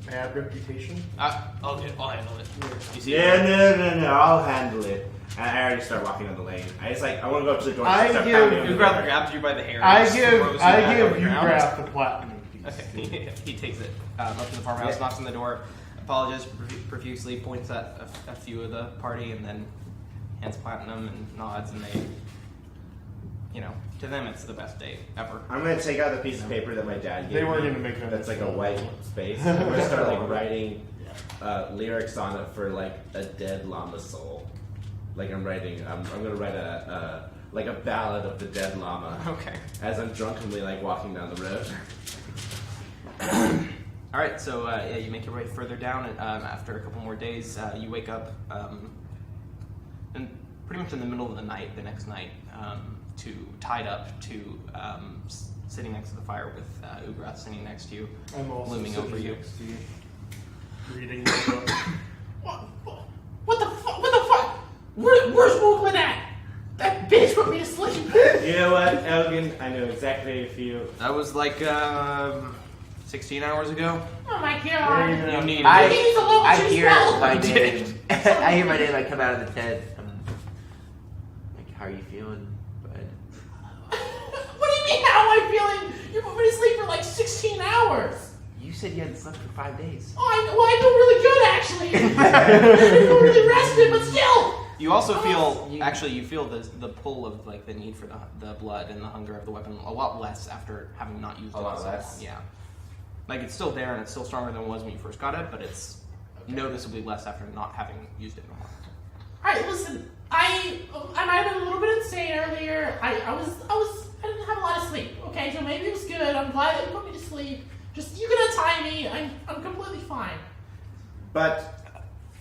bad reputation. Okay, I'll handle it. You see? Yeah, no, I'll handle it. And I already start walking on the lane. I want to go up to the door. I and start give- pounding on He the grabs door. grabbed you by the hair. I and just throws give back over the you ground. grab the platinum piece. Okay, he takes it up to the farmhouse, knocks on the door, apologizes profusely, points at a few of the party, and then hands platinum and nods, and they, to them it's the best day ever. I'm gonna take out the piece of paper that my dad gave They weren't me. gonna make no That's like a mistake. white space. I'm gonna start like writing lyrics on it for like a dead llama soul. Like I'm gonna write a ballad of the dead llama Okay. as I'm drunkenly like walking down the road. All right, so you make your way further down, and after a couple more days, you wake up, and much in the middle of the night, the next night, tied up to sitting next to the fire with Ugrath sitting next to you, I'm also looming sitting over you. next to you, reading the book. What the fuck? What the fuck? Where's Mooglin at? That bitch put me to sleep. You know what, Elkyn? I know exactly how you feel. That was like 16 hours ago. Oh my god. You need I He's a level 2 hear spell. my I did. name. I hear my name. I come out of the tent. I'm like, how are you feeling, bud? What do you mean, how am I feeling? You put me to sleep for like 16 hours. You said you hadn't slept for 5 days. Oh, I feel really good, actually. I feel really rested, but still. You also feel, you feel the pull of like the need for the blood and the hunger of the weapon a lot less after having not used it. A lot so less? long. Yeah. Like it's still there and it's still stronger than it was when you first got it, but it's noticeably less after not having used it in a while. Alright, listen, I might have been a little bit insane earlier. I didn't have a lot of sleep. Okay, so maybe it was good. I'm glad that you put me to sleep. Just you can untie me. I'm completely fine. But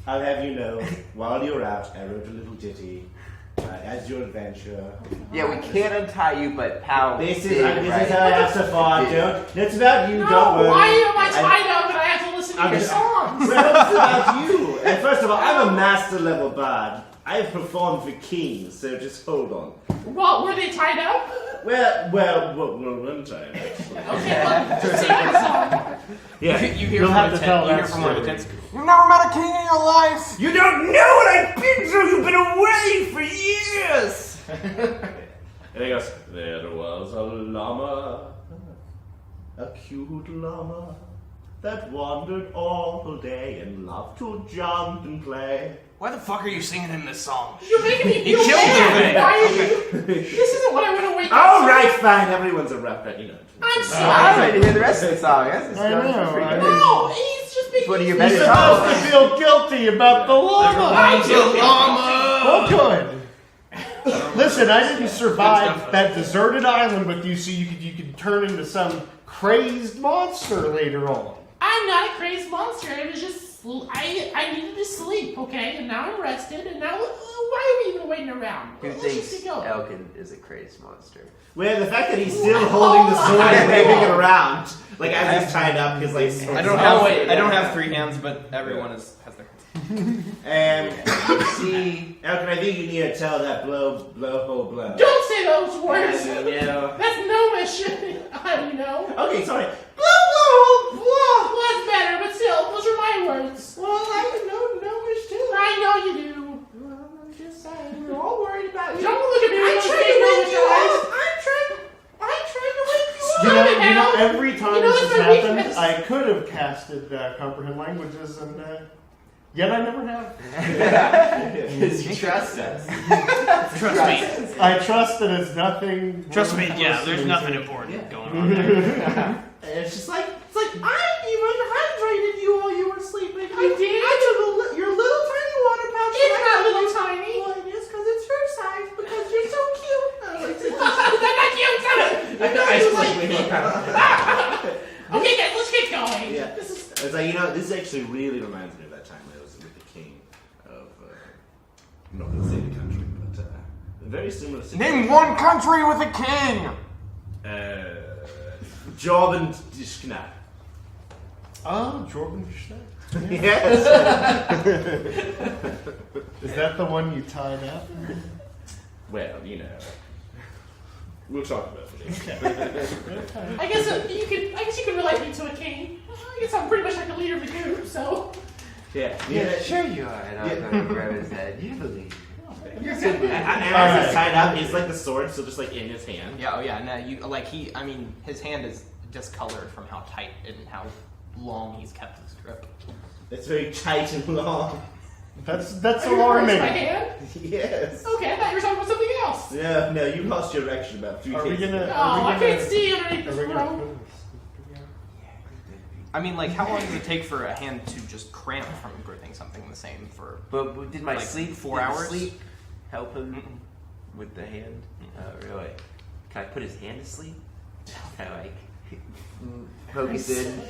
I'll have you know, while you're out, I wrote a little ditty as your adventure. Yeah, we can't untie you, but pal. This is did, right? how I have so far. It's about you. No, Don't worry. why am I tied up and I have to listen to your songs? Well, it's about you. And first of all, I'm a master level bard. I've performed for kings, so just hold on. Well, were they tied up? Well, one time actually. Okay, well, just sing the song. Yeah, You hear You'll from have the to tent. tell You hear that from one of the story. tents. You've never met a king in your life. you don't know what I've been through. You've been away for years. And he goes, there was a llama, a cute llama, that wandered all day and loved to jump and play. Why the fuck are you singing in this song? You're making me He feel killed bad. the thing. Why are you? This isn't what I want to wake up All to. right, fine. Everyone's a rep, you know. I'm I sorry. wanted to hear the rest of the song. That's I know, pretty I good. No, he's just making One of me your feel better You're songs. supposed to feel guilty about the llama. I do. Well, good. Listen, I didn't survive that deserted island with you, so you could turn into some crazed monster later on. I'm not a crazy monster. It was just I needed to sleep, okay? And now I'm rested. And now why are we even waiting around? Who Let's thinks just go. Elkyn is a crazed monster? Well, the fact that he's still holding the sword and waving it around, like as he's tied up, his like. sword I is don't out. have. I don't have 3 hands, but everyone has their hands. And See, Elkyn, I think you need to tell that blow. Don't say those words. You know. That's gnomish. I don't know. Okay, sorry. Blow. Well, that's better, but still, those are my words. Well, I know gnomish too. I know you do. Well, I'm just saying, we're all worried about you. Don't look at me with I'm those trying big to gnomish wake you eyes. up. I'm trying to wake you up. You know, every time You know this has that's my happened, weakness. I could have casted comprehend languages, and yet I never have. Because you trust us. Trust me. I trust that it's nothing. Trust me, yeah, there's nothing important going on there. And it's just like, I even hydrated you while you were sleeping. You did? I took your little tiny water pouch. It's and I not gave little you- tiny. Well, it is because it's your size, because you're so cute. That's not cute. Stop it. Okay, guys, let's get going. Yeah. It's like, this actually really reminds me of that time I was with the king of, I'm not going to say the country, but a very similar situation. Name one country with a king! Job and Dishkna. Oh, Jordan Schneck. Yes. Is that the one you tied up? Well, we'll talk about it. I guess you could relate me to a king. I guess I'm pretty much like a leader of the group, so. Yeah. yeah, sure you are. And I'm going to grab his head. You believe. You're good. And as he's tied up, he's like the sword still just like in his hand. Yeah. Oh yeah. No. His hand is discolored from how tight and how long he's kept this grip. It's very tight and long. That's Are you referring to alarming. my hand? Yes. Okay, I thought you were talking about something else. No, you lost your erection about 3 Are we days gonna? ago. Oh, I are we can't gonna? see underneath Are this we robe. gonna? I mean, like, how long does it take for a hand to just cramp from gripping something the same for? But did my Like sleep 4 did the hours? sleep help him with the hand? Really? Can I put his hand to sleep? Kind of like focus in.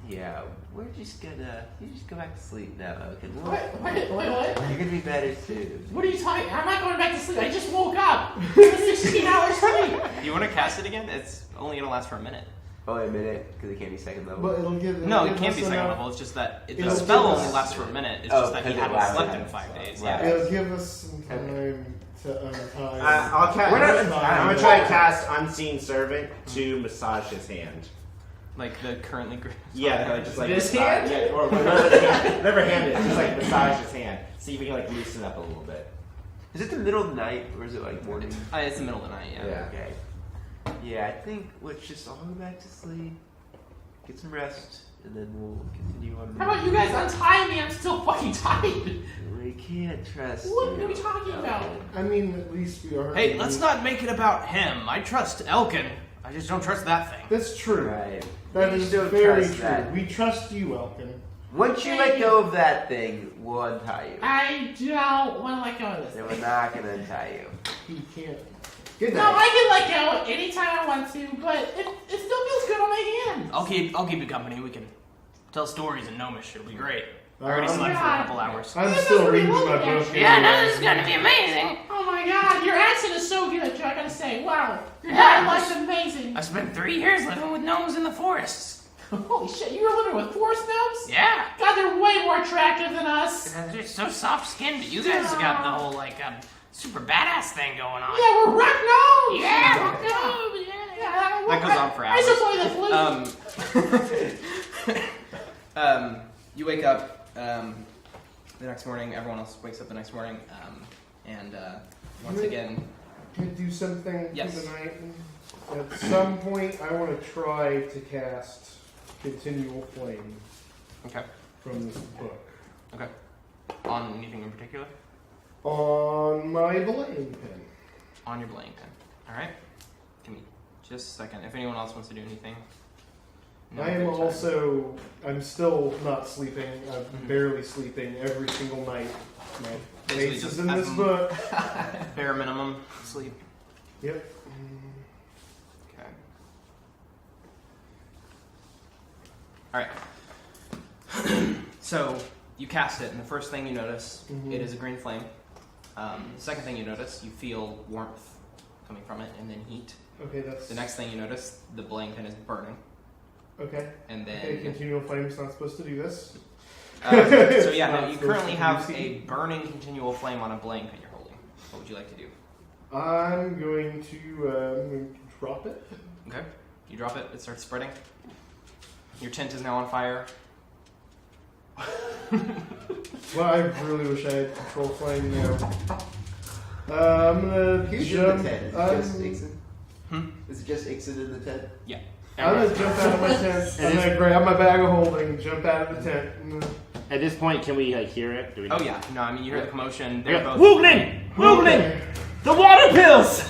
Yeah, we're just gonna. You just go back to sleep now. Okay. Wait, what? You're gonna be better soon. What are you talking? I'm not going back to sleep. I just woke up. It's a 16-hour sleep. You want to cast it again? It's only gonna last for a minute. Only a minute, because it can't be second level. But it'll give. No, it'll it can't give be us second enough- level. It's just that the It'll spell give only us- lasts for a minute. It's Oh, just that he because it hadn't lasts slept in that 5 days. long. Yeah. It'll give us some time to untie. I'll cast. We're not I'm untied. gonna try to cast Unseen Servant to massage his hand. Like the currently. Yeah, like, just like This massage- hand? yeah, or whatever hand it is, just like massage his hand. See if we can like loosen up a little bit. Is it the middle of the night, or is it like morning? It's the middle of the night. Yeah. Yeah. Okay. Yeah, I think let's just all go back to sleep, get some rest, and then we'll continue on. How about you guys untie me? I'm still fucking tired. We can't trust What you. are we talking about? I mean, at least we are. Hey, let's not make it about him. I trust Elkyn. I just don't trust that thing. That's true. Right. That We is still very trust true. that. We trust you, Elkyn. Once you let go of that thing, we'll untie you. I don't want to let go of this. Then we're not gonna untie you. He can't. Good No, night. I can let go anytime I want to, but it still feels good on my hands. I'll keep you company. We can tell stories in Gnomish. It'll be great. I already Um, slept for a God. couple hours. I'm Yeah, still that's reading pretty my lovely, book. actually. Yeah, no, this is gonna be amazing. Oh my god, your accent is so good, Joe. I gotta say, wow, your dialect's amazing. I spent 3 years living with gnomes in the forests. Holy shit, you were living with forest gnomes? Yeah. God, they're way more attractive than us. They're so soft skinned, but you guys got the whole like super badass thing going on. Yeah, we're rock gnomes. Yeah, rock we're gnomes. Yeah, That goes on for I hours. used to play the flute. You wake up the next morning. Everyone else wakes up the next morning, and once again, Can I do something Yes. for the night? At some point, I want to try to cast Continual Flame okay, from this book okay. On anything in particular? on my belaying pin. On your belaying pin. All right. Give me just a second. If anyone else wants to do anything. No, I am good time. also. I'm still not sleeping. I'm barely sleeping every single night. My Basically face just is in this as- book. bare minimum sleep. Yep. Okay. All right. So you cast it, and the first thing you notice, Mhm. it is a green flame. The second thing you notice, you feel warmth coming from it, and then heat. Okay, that's The next thing you notice, the belaying pin is burning, okay. and then Okay, Continual Flame's not supposed to do this. so yeah, no, Not you supposed currently to have use a heat. burning continual flame on a belaying pin you're holding. What would you like to do? I'm going to drop it. Okay, you drop it, it starts spreading. Your tent is now on fire. Well, I really wish I had Control Flame now. I'm gonna Who's in jump. the tent? Is it I'm, just Ixon? Hmm? Is it just Ixon in the tent? I'm gonna jump out of my tent. I'm gonna grab my bag of holding, jump out of the tent. At this point, can we like hear it? Do we Oh yeah, no, I mean you hear the commotion. They're Yeah. both. Woogling! Woogling! The water pills!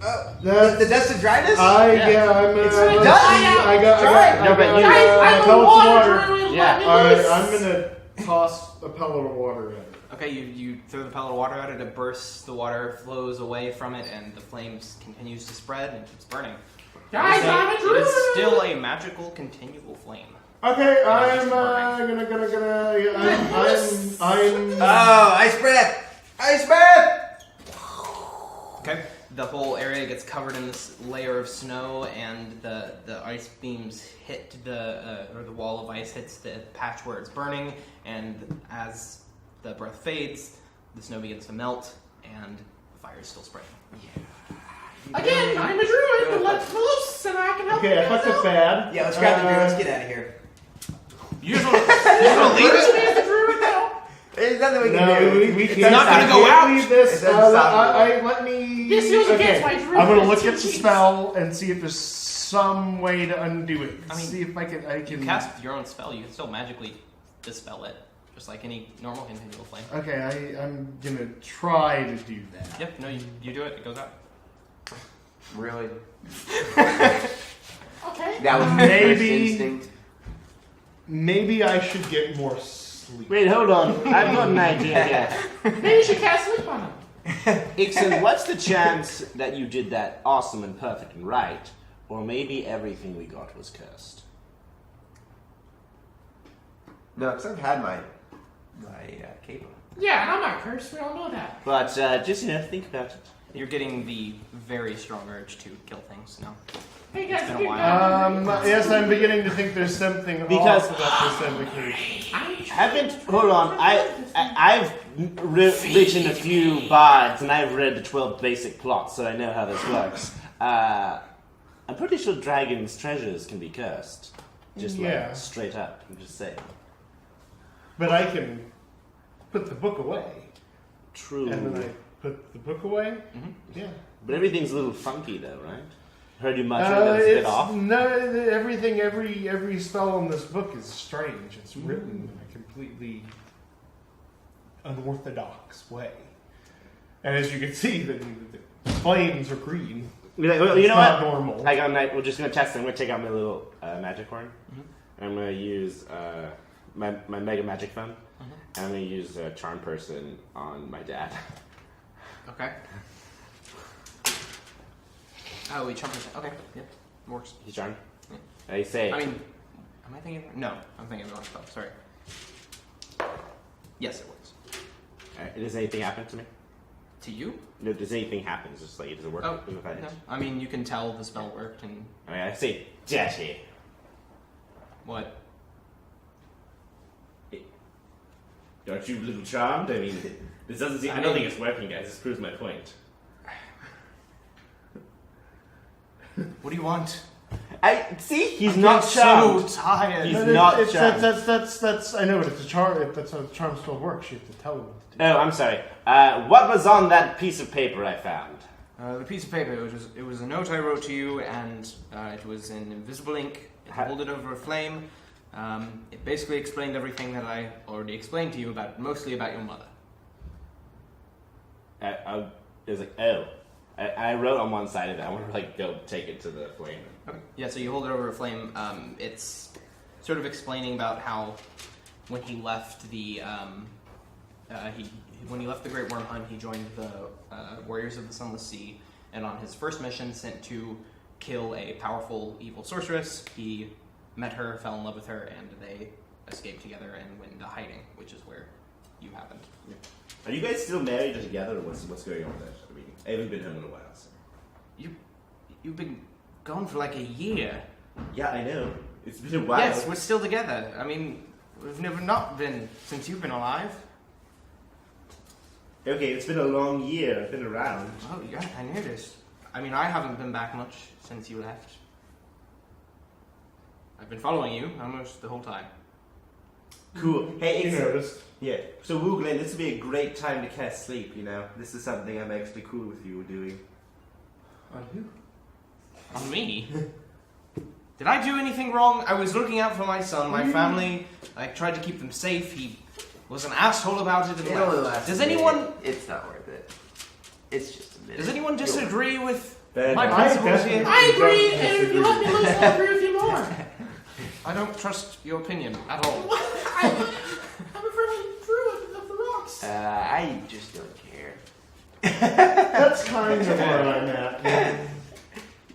That, The dust of dryness? yeah, I'm It's I done. Guys, No, but you- I'm a pellets of water water. druid. Yeah. Let me Alright, loose. I'm gonna toss a pellet of water at it. Okay, you throw the pellet of water at it, it bursts, the water flows away from it, and the flames continues to spread and keeps burning. Guys, I'm a It druid. is still a magical continual flame. Okay, I'm just I'm Oh, ice breath! Ice breath! Okay, the whole area gets covered in this layer of snow, and the ice beams hit or the wall of ice hits the patch where it's burning, and as the breath fades, the snow begins to melt, and the fire is still spreading. Again, I'm a druid, but let's loose and I can help you Okay, I guys fucked up out. bad. Yeah, let's grab the druid. Let's get out of here. You just want to leave First it? me as the druid now. There's nothing we can No, do. we It can't. doesn't not gonna stop go you. out. Leave this. It doesn't stop let me. This goes okay. against my druid I'm gonna look at the teachings. spell and see if there's some way to undo it. I mean, see if I You can. cast your own spell, you can still magically dispel it, just like any normal continual flame. Okay, I'm gonna try to do that. Yep, no, you do it, it goes out. Really? Okay. That was Maybe- first instinct. Maybe I should get more sleep. Wait, hold on. I've got an idea here. Maybe you should cast sleep on him. Ixon, what's the chance that you did that awesome and perfect and right, or maybe everything we got was cursed? No, because I've had my caper. Yeah, and I'm not cursed. We all know that. But just think about it. You're getting the very strong urge to kill things now. Hey guys, been a good while. guy. Yes, I'm beginning to think there's something Because- off about this invocation. Hold on. I've written a few bards, and I've read the 12 basic plots, so I know how this works. I'm pretty sure dragons' treasures can be cursed. Just Yeah. like straight up. I'm just saying. But I can put the book away. True. And then I put the book away? Mhm. Yeah. But everything's a little funky, though, right? Heard you muttering that's a bit off. No, everything, every spell in this book is strange. It's written in a completely unorthodox way. And as you can see, the flames are green. You know It's not what? normal. We're just gonna test it. I'm gonna take out my little magic horn. And I'm gonna use my mega magic phone. And I'm gonna use Charm Person on my dad. Okay. Oh, we jump. Okay, yeah, works. He's charmed. I say. I mean, am I thinking? No, I'm thinking of the wrong stuff. Sorry. Yes, it works. Does anything happen to me? To you? No, does anything happen? It's just like, does it work? Oh, If I- no. I mean, you can tell the spell worked and I mean, I say, Daddy. what? Aren't you a little charmed? I mean, this doesn't seem. I don't think it's working, guys. This proves my point. What do you want? I see. He's I'm not so charmed. tired. He's No, not it's, charmed. that's I know, but it's a charm. That's how the charm spell works. You have to tell him what to do. Oh, I'm sorry. What was on that piece of paper I found? The piece of paper, it was a note I wrote to you, and it was in invisible ink. It hold it over a flame. It basically explained everything that I already explained to you about, mostly about your mother. It was like, oh. I wrote on one side of it. I want to like go take it to the flame. Okay. Yeah, so you hold it over a flame. It's sort of explaining about how when he left the when he left the Great Worm Hunt, he joined the Warriors of the Sunless Sea, and on his first mission, sent to kill a powerful evil sorceress, he met her, fell in love with her, and they escaped together and went into hiding, which is where you happened. Are you guys still married or together, or what's going on with that? I mean, I haven't been home in a while. So. You've been gone for like a year. Yeah, I know. It's been a while. Yes, we're still together. I mean, we've never not been since you've been alive. Okay, it's been a long year. I've been around. Oh, yeah, I noticed. I mean, I haven't been back much since you left. I've been following you almost the whole time. Cool. Hey, You it's noticed. yeah. So, Wooglen, this would be a great time to cast sleep. You know, this is something I'm actually cool with you doing. On who? On me? Did I do anything wrong? I was looking out for my son, my family. I tried to keep them safe. He was an asshole about it and It only left. lasts Does a minute. anyone? It's not worth it. It's just a minute. Does anyone disagree with Ben, my I principles definitely- here? I agree, and if you let me loose, I'll agree with you more. I don't trust your opinion at all. I'm a friendly druid of the rocks. I just don't care. That's kind of where I'm at. Yeah.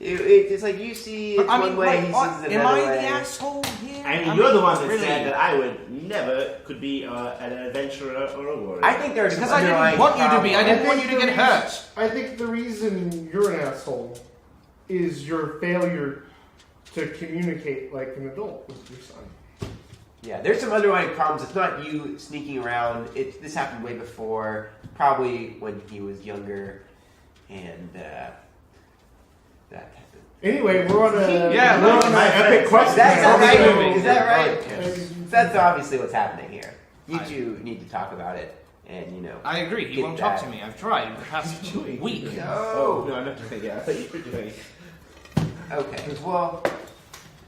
It's like you see it But, I one mean, way, like, he sees what? it Am another I way. the asshole here? I mean, you're the one that really. said that I would never could be an adventurer or a warrior. I think there's Because some I didn't underlying want you to be. I problem. didn't want you to get hurt. I think the reason you're an asshole is your failure to communicate like an adult with your son. Yeah, there's some underlying problems. It's not you sneaking around. This happened way before, probably when he was younger, and that happened. Anyway, we're on a Yeah, we're look, on my an epic quest. Is that now. right? movie. Is that right? Okay. That's obviously what's happening here. You I- two need to talk about it, and I agree. He Get won't talk that. to me. I've tried for the past week. Oh no, I'm not doing. Yeah, I thought you were doing. Okay, well,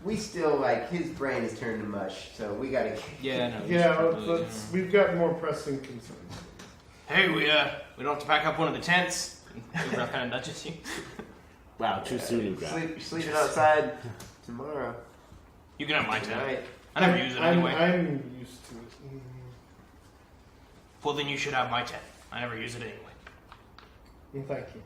we still, his brain is turned to much, so we gotta... Yeah, no. Yeah, we've got more pressing concerns. Hey, we don't have to pack up one of the tents. Ugra kind of nudges you. Wow, too soon, Ugra. Sleeping outside tomorrow. You can have my tent. Tonight. I never use it anyway. I'm used to it. Well, then you should have my tent. I never use it anyway. Well, thank you.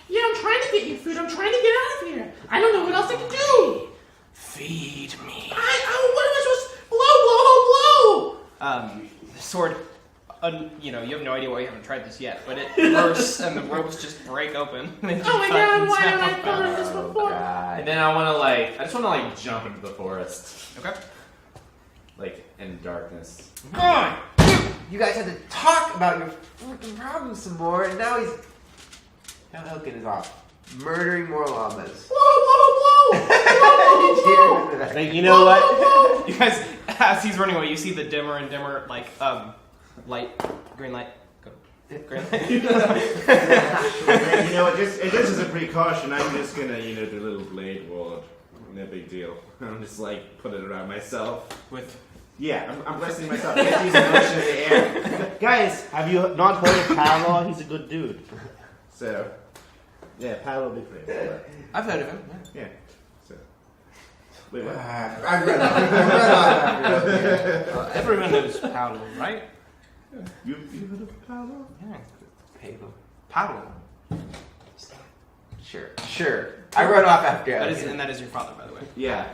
Yeah, I'm trying to get you food. I'm trying to get out of here. I don't know what else I can do. Feed me. What am I supposed to... Blow, blow, blow! The sword you have no idea why you haven't tried this yet, but it bursts and the ropes just break open. Oh my god, why have I thought of this before? And then I just want to jump into the forest, Okay. In darkness. You guys had to talk about your freaking problems some more, and now Elkyn is off murdering more llamas. Whoa! Like, you know what? You guys, as he's running away, you see the dimmer and dimmer, light, green light. Go. Green light. You know what? Just as a precaution, I'm just gonna, do a little blade ward. No big deal. I'm just put it around myself. Yeah, I'm blessing myself. Get these emotions in the air. Guys, have you not heard of Paolo? He's a good dude. So, yeah, Paolo will be great. I've heard of him. Yeah. So, wait, what? I'm run off. Everyone knows Paolo, right? You heard of Paolo? Yeah. Paolo. Sure. I run off after Elkyn. That is your father, by the way. Yeah.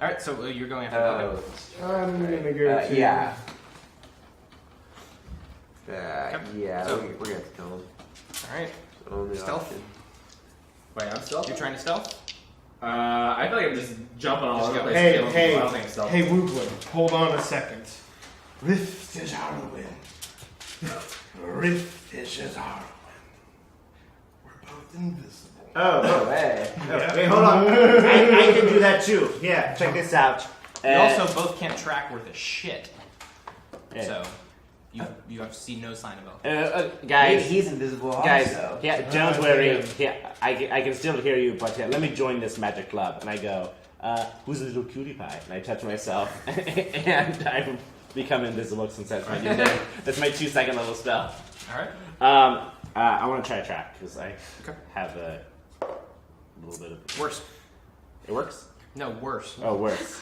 All right, so you're going after Paolo. I'm gonna go to. Yeah. Okay. So- we're gonna have to kill him. All right. Only Stealth? option. Wait, I'm stealth? You're trying to stealth? I feel like I'm just jumping all over the place. Hey, killing people. I don't think stealth. hey, Woogler, hold on a second. Rift is our wind. Rift is our wind. We're both invisible. Oh, Hey. wait, hold on. I can do that too. Yeah, check this out. You also both can't track worth a shit. Yeah. So you have to see no sign of Elkyn. Guys, He's invisible also. guys, yeah, don't worry. Yeah, I can still hear you, but let me join this magic club. And I go, who's a little cutie pie? And I touch myself, and I become invisible since that's my new thing. That's my 2-second level spell. All right. I want to try to track because I Okay. have a little bit of Worse. It works. No, worse. Oh, worse.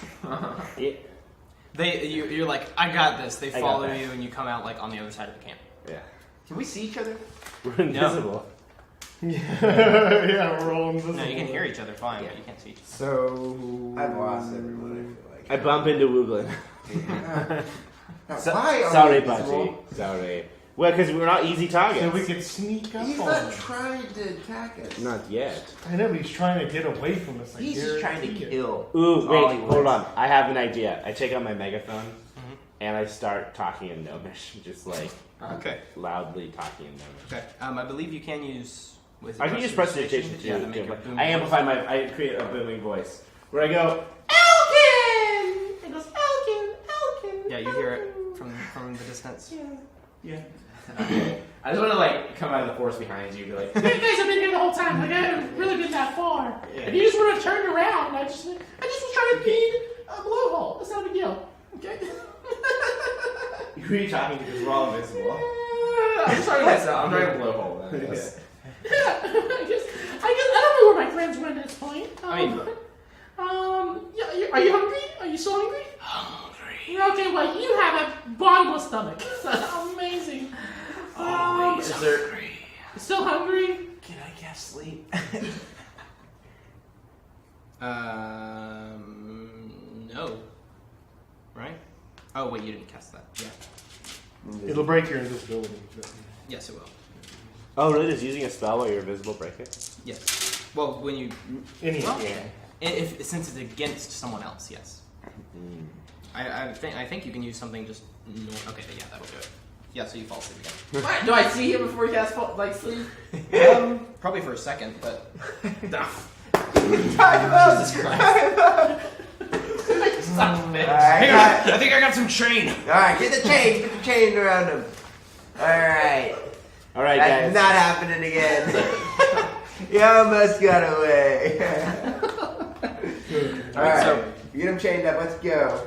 Yeah. You're like, I got this. They I got follow that. you, and you come out on the other side of the camp. Yeah. Can we see each other? We're invisible. Yeah, we're all invisible. No, you can hear each other fine, but you can't see each other. So. I've lost everyone, I feel I bump into Woogler. like. Why are Sorry, we invisible? Budgie. Sorry. Well, because we're not easy targets. So we could sneak up He's on not him. trying to attack us. Not yet. I know, but he's trying to get away from us. I He's just trying to guarantee it. kill. Ooh, That's all wait, he hold wants. on. I have an idea. I take out my megaphone and I start talking in Gnomish, just Okay. loudly talking in Gnomish. Okay. I believe you can use. I can use prestidigitation Yeah, to too. make your booming I amplify voice. I create a booming voice where I go, Elkyn! It goes Elkyn. Yeah, you hear it from the distance. Yeah. Okay. I just want to come out of the forest behind you, be like, You guys have been here the whole time. Like I haven't really been that far. Yeah. And you just want to turn around. I just was trying to feed a blowhole. That's not a big deal. Okay. Who are you talking to? Because we're all invisible. I'm just talking to myself. I'm trying to blow a hole. Then, I guess. I guess I don't know where my friends went at this point. Yeah, are you hungry? Are you so hungry? Hungry. Okay, well you have a bottomless stomach. Amazing. always hungry. Still hungry? Can I get sleep? No. Right? Oh wait, you didn't cast that. Yeah. It'll break your invisibility. Yes, it will. Oh, really? Does using a spell while you're invisible break it? Yes. Well, when you Anyhow. if since it's against someone else, yes. I think you can use something just. Okay, yeah, that'll do it. Yeah, so you fall asleep again. What? Do I see him before he has sleep? Probably for a second, but. Jesus Christ. I think I got some chain. Alright, get the chain around him. Alright. Alright, That's guys. not happening again. You almost got away. Alright, so- get him chained up, let's go.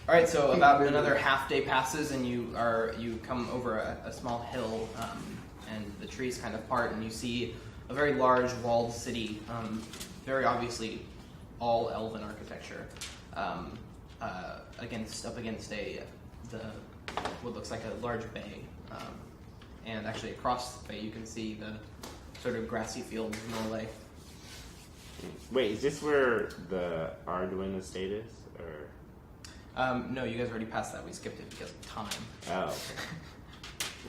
All right, so about another half day passes, and you come over a small hill, and the trees kind of part, and you see a very large walled city, very obviously all elven architecture, up against what looks like a large bay, and actually across the bay you can see the sort of grassy fields of Norway. Wait, is this where the Arduin estate is? Or No, you guys already passed that. We skipped it because of time. Oh. Okay.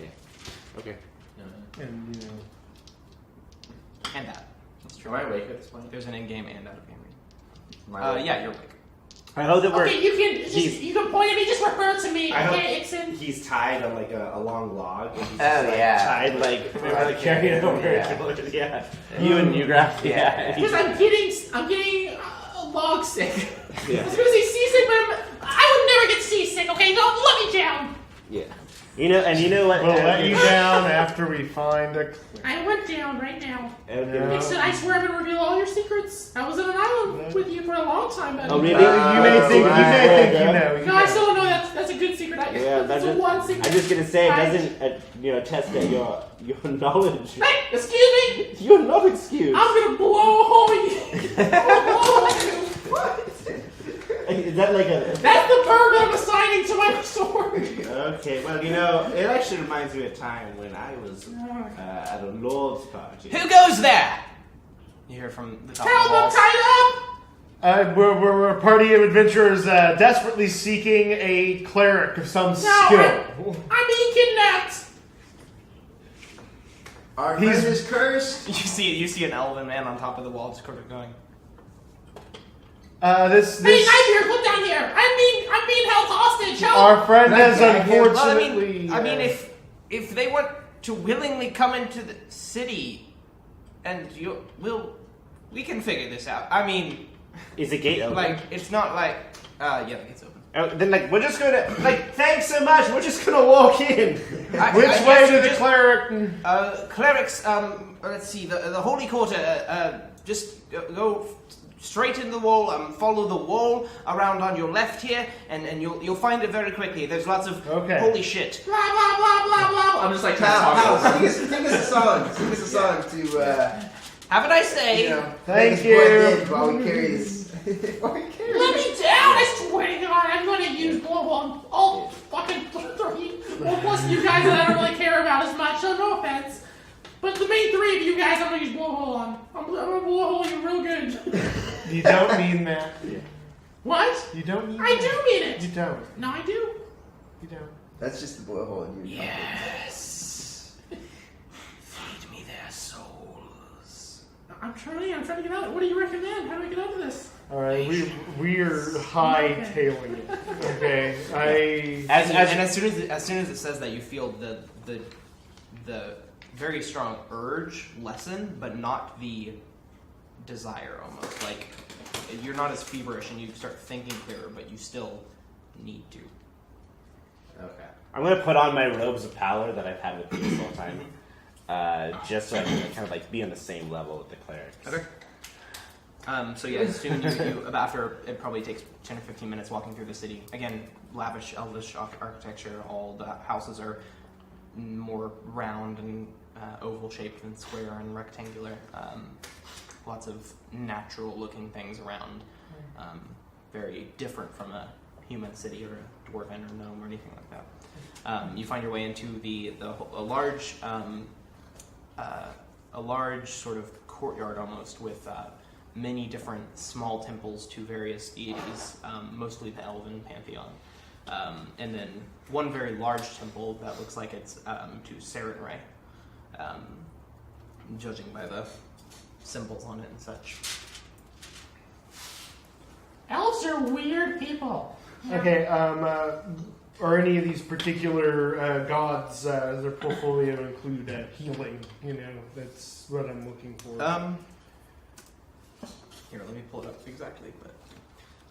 Yeah. Okay. And you know, And that. That's true. Am I awake at this point? There's an in-game and out-of-game Am I read. awake? Yeah, you're awake. I hope that we're. Okay, you can point at me. Just refer to me. I hope- Okay, Ixon. He's tied on like a long log. And he's Oh, just, like, yeah. tied like we were like carrying over. Yeah. You and you grab. Yeah. Because I'm getting log sick. Yeah. I was gonna say seasick, but I would never get seasick. Okay, don't let me down. Yeah. You know what? we'll let you down after we find a. I went down right now. Elkyn. Ixon, I swear I'm gonna reveal all your secrets. I was on an island with you for a long time, buddy. Oh really? You may think you know. No, I still don't know. That's a good secret. Yeah, That's a one secret. I'm just gonna say it I- doesn't test that your knowledge. Hey, excuse me. You're not excused. I'm gonna blow a hole in you. Is that like a? That's the verb I'm assigning to my sword. Okay, well it actually reminds me of a time when I was at a lord's party. Who goes there? You hear from the top Tell of the them walls. tied up. We're a party of adventurers desperately seeking a cleric of some skill. I'm being kidnapped. Our friend is cursed. You see an elven man on top of the wall just sort of going. This Hey, knife here. Put down here. I'm being held hostage. Help. our friend has Well, unfortunately. I mean, if they want to willingly come into the city, and we can figure this out. I mean, Is the gate open? like it's not like yeah, the gate's open. Then we're just gonna thanks so much. We're just gonna walk in. Which I way guess to the just- cleric? Clerics, let's see, the Holy Quarter, just go straight in the wall, follow the wall around on your left here, and you'll find it very quickly. There's lots of holy shit. Blah blah blah blah blah. I'm just like trying to Pal, talk over. sing us a song. Sing us a song to, Have a nice day. make Thank us you. blend in while we carry this. Let me down. I swear to God, I'm gonna use blow on all fucking three. Well, plus you guys that I don't really care about as much. So no offense. But the main three of you guys, I'm gonna use blowhole on. I'm gonna blowhole you real good. You don't mean that. What? You don't mean I that. do mean it. You don't. No, I do. You don't. That's just the blowhole in your pocket. Yes. Feed me their souls. I'm trying to get out. What do you recommend? How do I get out of this? All right, we're hightailing it. Okay, As soon as it says that, you feel the very strong urge lessen, but not the desire. Almost like you're not as feverish, and you start thinking clearer, but you still need to. Okay. I'm gonna put on my robes of power that I've had with me this whole time, just so I can kind of like be on the same level with the clerics. Okay. So yeah, soon you after it probably takes 10 or 15 minutes walking through the city. Again, lavish, elvish architecture. All the houses are more round and oval shaped than square and rectangular. Lots of natural looking things around. Very different from a human city or a dwarven or gnome or anything like that. You find your way into a large sort of courtyard almost with many different small temples to various deities, mostly the elven pantheon. And then one very large temple that looks like it's to Sarenrae, judging by the symbols on it and such. Elves are weird people. okay. Are any of these particular gods, their portfolio include healing? You know, that's what I'm looking for. Here, let me pull it up exactly, but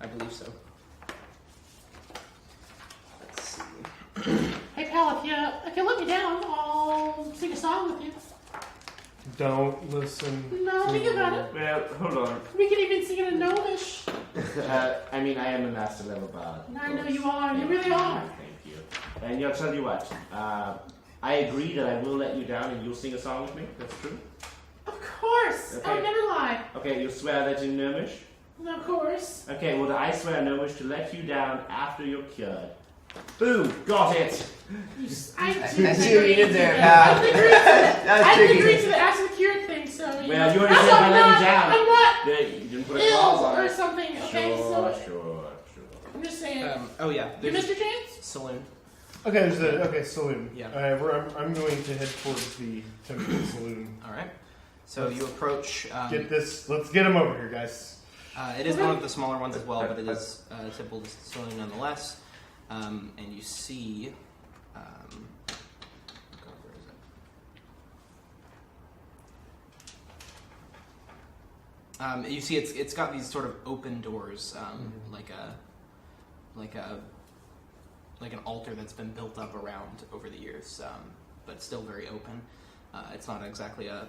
I believe so. Let's see. Hey pal, if you let me down, I'll sing a song with you. Don't listen. No, think about it. Well, hold on. We can even sing it in Gnomish. I mean, I am a master level bard. I know you are. You really are. Thank you. And I'll tell you what. I agree that I will let you down, and you'll sing a song with me. That's true. Of course. Okay. I would never lie. Okay, you'll swear that in Gnomish. Of course. Okay, well, I swear Gnomish to let you down after you're cured. Boom! Got it! I see what you did there, pal. I That's didn't tricky. agree to the after the cure thing, so Well, you already that's said I I'm let not, you down. I'm not Yeah, you didn't put a ill clause on or it. something. Okay, Sure. I'm just saying. Oh yeah, You there's missed your chance? a saloon. Okay, there's saloon. Yeah. I'm going to head towards the Temple Saloon. All right. So you approach. Let's get him over here, guys. It is one of the smaller ones as well, but it is a typical saloon nonetheless. And you see. God, where is it? You see, it's got these sort of open doors, like an altar that's been built up around over the years, but it's still very open. It's not exactly a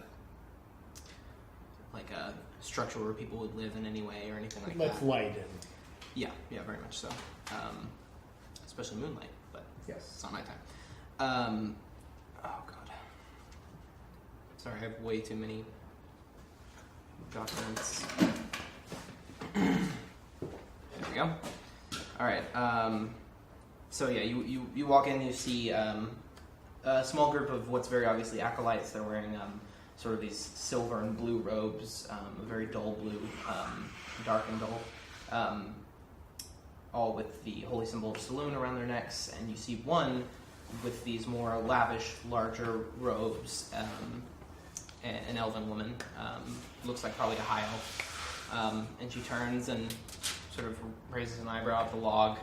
structure where people would live in any way or anything like Let's that. light in. Yeah, very much so. Especially moonlight, but Yes. it's not nighttime. Oh god. Sorry, I have way too many documents. There we go. All right. So yeah, you walk in, you see a small group of what's very obviously acolytes. They're wearing sort of these silver and blue robes, a very dull blue, dark and dull, all with the holy symbol of saloon around their necks. And you see one with these more lavish, larger robes, an elven woman, looks like probably a high elf, and she turns and sort of raises an eyebrow at the log.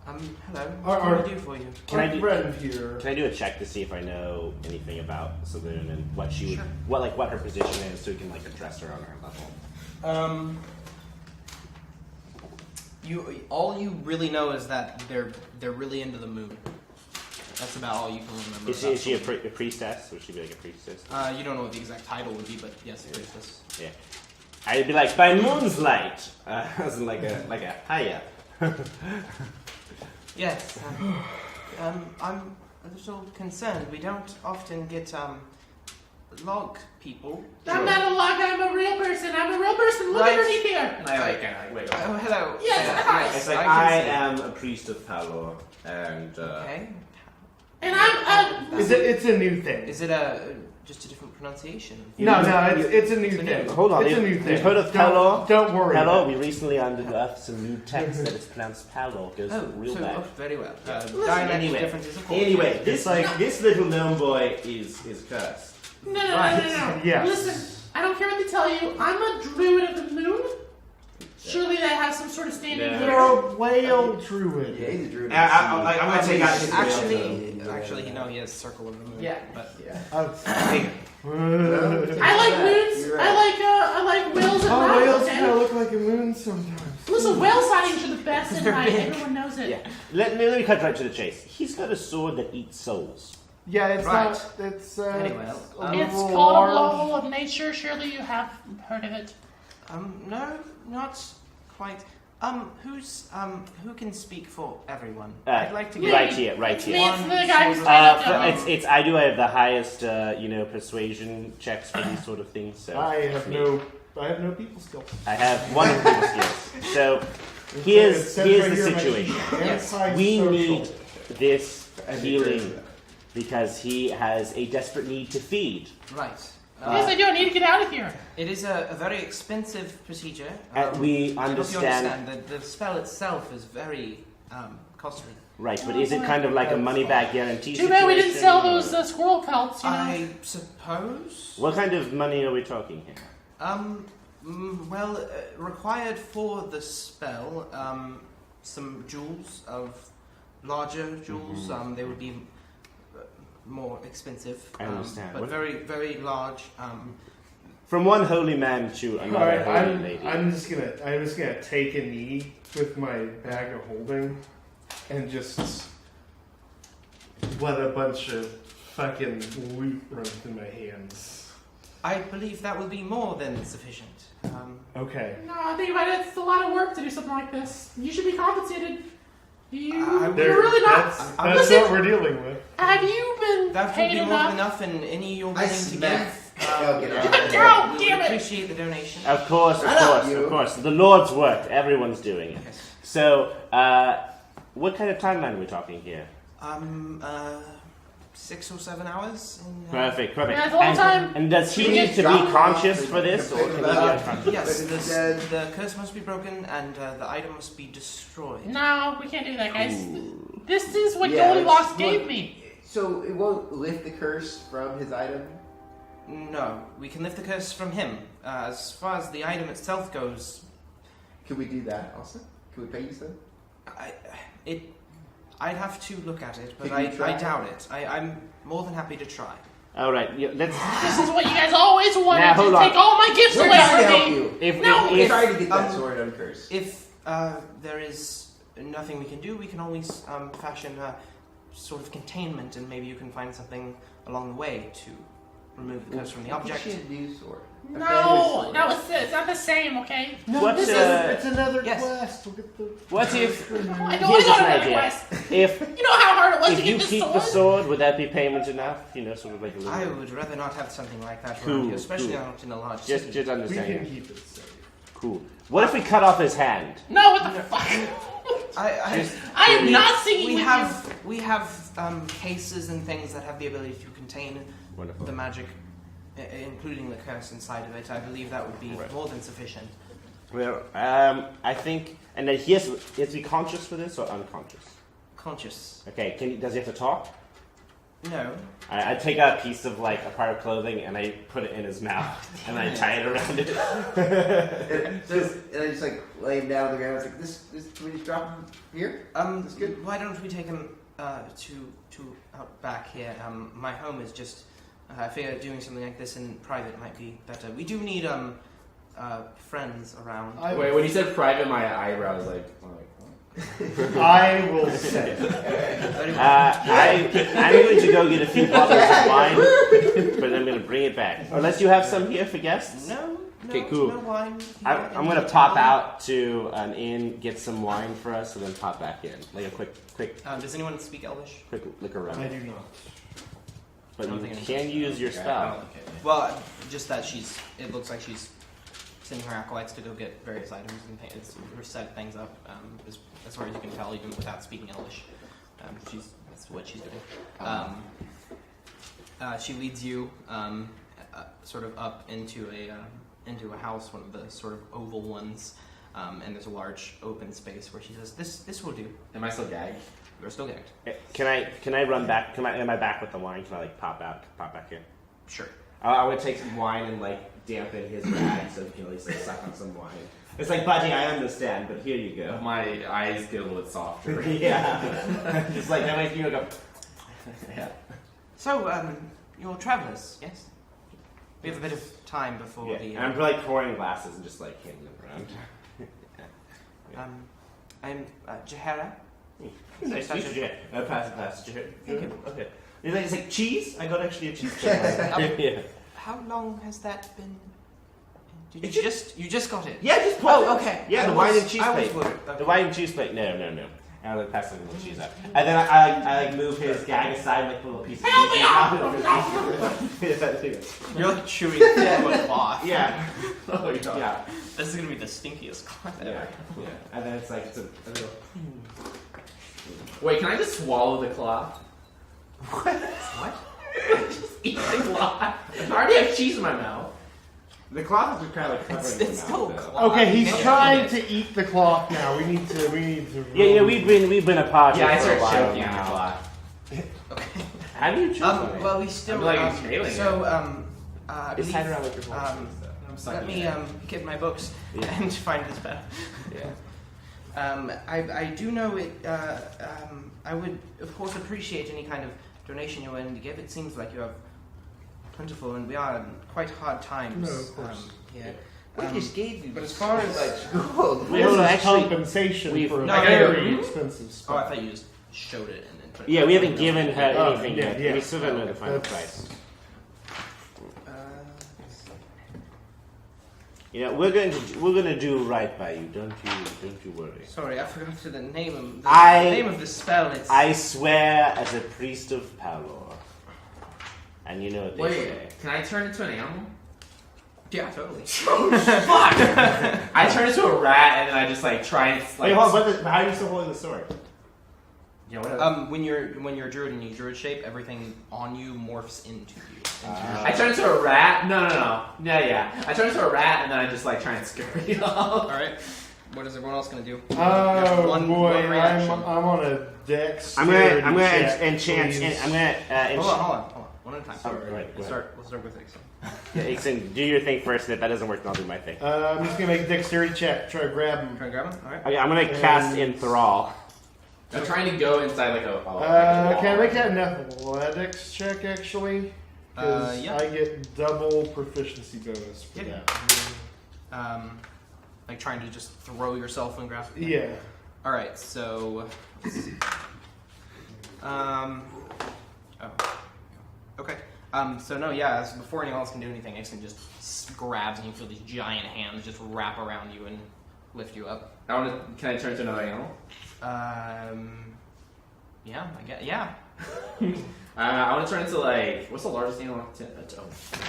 Hello. What can I do for you? Can I friend here? Can I do a check to see if I know anything about Saloon and what she would, what her position is, so we can address her on her level? All you really know is that they're really into the moon. That's about all you can remember. Is she a priestess? Would she be like a priestess? You don't know what the exact title would be, but yes, a priestess. Yeah. I'd be like, by moon's light, as in like a hiya. Yes. I'm a little concerned. We don't often get log people. I'm not a log, I'm a real person. I'm a real person. Look Right. underneath here. And I wait. Oh, hello. Yes, hi. It's like, I I can see. am a priest of Palor, and Okay. And I'm It's a new thing. Is it just a different pronunciation? No, it's a new thing. hold on. It's a new thing. You've heard of Palor? Don't worry. Palor, about we it. recently unearthed some new text that it's pronounced Palor. Goes real bad. Very well. Listen, Dialect anyway. differences, of course. Anyway, this little gnome boy is cursed. No. Yes. Listen, I don't care what they tell you. I'm a druid of the moon. Surely that has some sort of standing Yeah. here. You're a whale druid. Yeah, he's a druid. I'm gonna take out his Actually, he has Circle of the Moon. Yeah. But I like moons. You're right. I like whales and Oh, rats. whales Okay? kind of look like a moon sometimes. Listen, whale sightings are the best in They're life. big. Everyone knows it. Yeah. Let me cut right to the chase. He's got a sword that eats souls. Yeah, it's Right. not. It's Anyway, a It's little called a large. law of nature. Surely you have heard of it. no, not quite. Who can speak for everyone? I'd like to get- right here. It's me. It's the guy who's I do have the highest, persuasion checks for these sort of things. So I have no people skills. I have wonderful skills. So here's It says the right here, situation. Yes. We antisocial. need this And healing because he has a desperate need to feed. Right. Yes, I do. I need to get out of here. It is a very expensive procedure. We I hope you understand, understand that the spell itself is very costly. right? But is it kind of like a money back guarantee? Too bad we didn't situation, sell or- those squirrel pelts. You know. I suppose. What kind of money are we talking here? Required for the spell, some jewels of larger jewels. They would be more expensive. I understand. But What- very, very large. From one holy man to All another right, holy lady. I'm just gonna take a knee with my bag of holding, and just let a bunch of fucking loot run through my hands. I believe that will be more than sufficient. Okay. No, think about it. It's a lot of work to do something like this. You should be compensated. You're There- really not. That's Listen, what we're dealing with. have you been That would paid be more enough? than enough, and any you're I willing to smack give. Elkyn we on would- the head. Oh, we would damn it. appreciate the donation. Of course, Shut up, you. of course. The Lord's work. Everyone's doing it. Yes. So, what kind of timeline are we talking here? 6 or 7 hours. In, Perfect. That's a long time. And does he need to be Drop him conscious off for this, or and can he be unconscious? Yes, But it's dead. the curse must be broken and the item must be destroyed. No, we can't do that, guys. This is what Yeah, Goldilocks look. gave me. So it won't lift the curse from his item? No, we can lift the curse from him. As far as the item itself goes, Can we do that also? Can we pay you some? I'd have to look at it, but Can you I try? doubt it. I'm more than happy to try. All right, let's. This is what you guys always wanted Now, to hold on. take all my gifts We're away trying to from help me. you. No, We're if trying to get that sword uncursed. If there is nothing we can do, we can always fashion a sort of containment, and maybe you can find something along the way to remove the curse from the object. You should do sword. A no, family sword. no, it's not the same, okay? What, this It's another Yes. quest. We'll get the. what if? I don't Here's want to just go an to that idea. quest. If You know how hard it was to if you get this keep sword? the sword, would that be payment enough? You know, sort of like a little. I would rather not have something like that Cool, around here, especially cool. not in a large just city. just We understand. can keep it safe. Cool. What if we cut off his hand? No, what the fuck? I am not singing We with have cases and things that have the ability to contain Wonderful. the magic, including the curse inside of it. I believe that would be Right. more than sufficient. Well, I think, and then he has to be conscious for this or unconscious. Conscious. Okay. Does he have to talk? No. I take out a piece of like a part of clothing and I put it in his mouth and I tie it around it. And I just like lay him down on the ground. It's like this. Can we just drop him here? That's good. Why don't we take him to out back here? My home is just. I figure doing something like this in private might be better. We do need friends around. Wait, when you said private, my eyebrow was like what? I will say. I'm going to go get a few bottles of wine, but I'm going to bring it back. Unless you have some here for guests. No. Okay, cool. No wine. I'm going to pop out to an inn, get some wine for us, and then pop back in. Like a quick Does anyone speak Elvish? look around. I do not. But I don't you think can use your spell. Well, just that it looks like she's sending her acolytes to go get various items and set things up. As far as you can tell, even without speaking Elvish, that's what she's doing. She leads you sort of up into a house, one of the sort of oval ones, and there's a large open space where she says, "This will do." Am I still gagged? You're still gagged. Can I run back? Am I back with the wine? Can I like pop back in? Sure. I would take some wine and like dampen his rag so he can at least like, suck on some wine. It's like, buddy, I understand, but here you go. My eyes get a little bit softer. Yeah. Just like that way you go. Yeah. So, you're travelers, yes? We have a bit of time before Yeah. the. And I'm like pouring glasses and just like handing them around. I'm Jahara. Nice to meet you. Pass. Thank you. Okay. It's like cheese. I got actually a cheese cake. Yeah. How long has that been? Did It you just got it? Yeah, just put Oh, okay. Yeah, I the was- wine and cheese I was plate. worried. The wine and cheese plate. No. And I like pass the little cheese out. And then I like move his gag aside like a little piece of cheese. You're like chewing through a cloth. Yeah. Oh, Yeah. This is gonna be the stinkiest cloth ever. Yeah. And then it's like it's a little. Wait, can I just swallow the cloth? What? Just eat the cloth. I already have cheese in my mouth. The cloth is kind of like covering It's the still mouth, though. cloth. Okay, he's Yeah. trying to eat the cloth now. We need to. Yeah, we've been apart Yeah, I for a started while choking on the now. cloth. Okay. How do you choose one? Well, we still. I'm like inhaling so, Just I believe, hide around with your horse. I'm sucking let me it. get my books Yeah. and find this better. Yeah. I do know it. I would, of course, appreciate any kind of donation you're willing to give. It seems like you have plentiful, and we are in quite hard times. No, of course. Yeah. We just gave you But as far as gold. We This don't is actually. compensation we've- for a No, I very gotta- expensive oh, I spell. thought you just showed it and then put it. Yeah, we haven't given her Oh, anything yeah, yet. yeah. We still don't know the final That's- price. You know, we're going to do right by you. Don't you worry. Sorry, I forgot the name of I- the name of the spell. It's I swear as a priest of Palor. And you know what they Wait, say. can I turn into an animal? yeah, totally. Fuck! I turn into a rat and then I just like try and like. Wait, hold on. How are you still holding the sword? Yeah, whatever. When you're a druid and you druid shape, everything on you morphs into you. I turn into a rat. No. Yeah. I turn into a rat and then I just like try and scurry off. All right. What is everyone else gonna do? Oh One boy, reaction. I'm on a dex. I'm gonna enchant. I'm gonna. Hold on. One at a time. Oh, right, We'll start with Ixon. Yeah, Ixon, do your thing first. If that doesn't work, then I'll do my thing. I'm just gonna make a dexterity check. Try to grab him. Try to grab him. All right. Okay, I'm gonna cast Enthrall. I'm trying to go inside like a. Can I make that an athletics check actually? Because Yeah. I get double proficiency bonus for Yeah. that. Like trying to just throw yourself and grasp. Yeah. All right. So. Okay. So no, yeah. So before anyone else can do anything, Ixon just grabs and you feel these giant hands just wrap around you and lift you up. Can I turn to another animal? Yeah. I guess. Yeah. I want to turn into like what's the largest animal?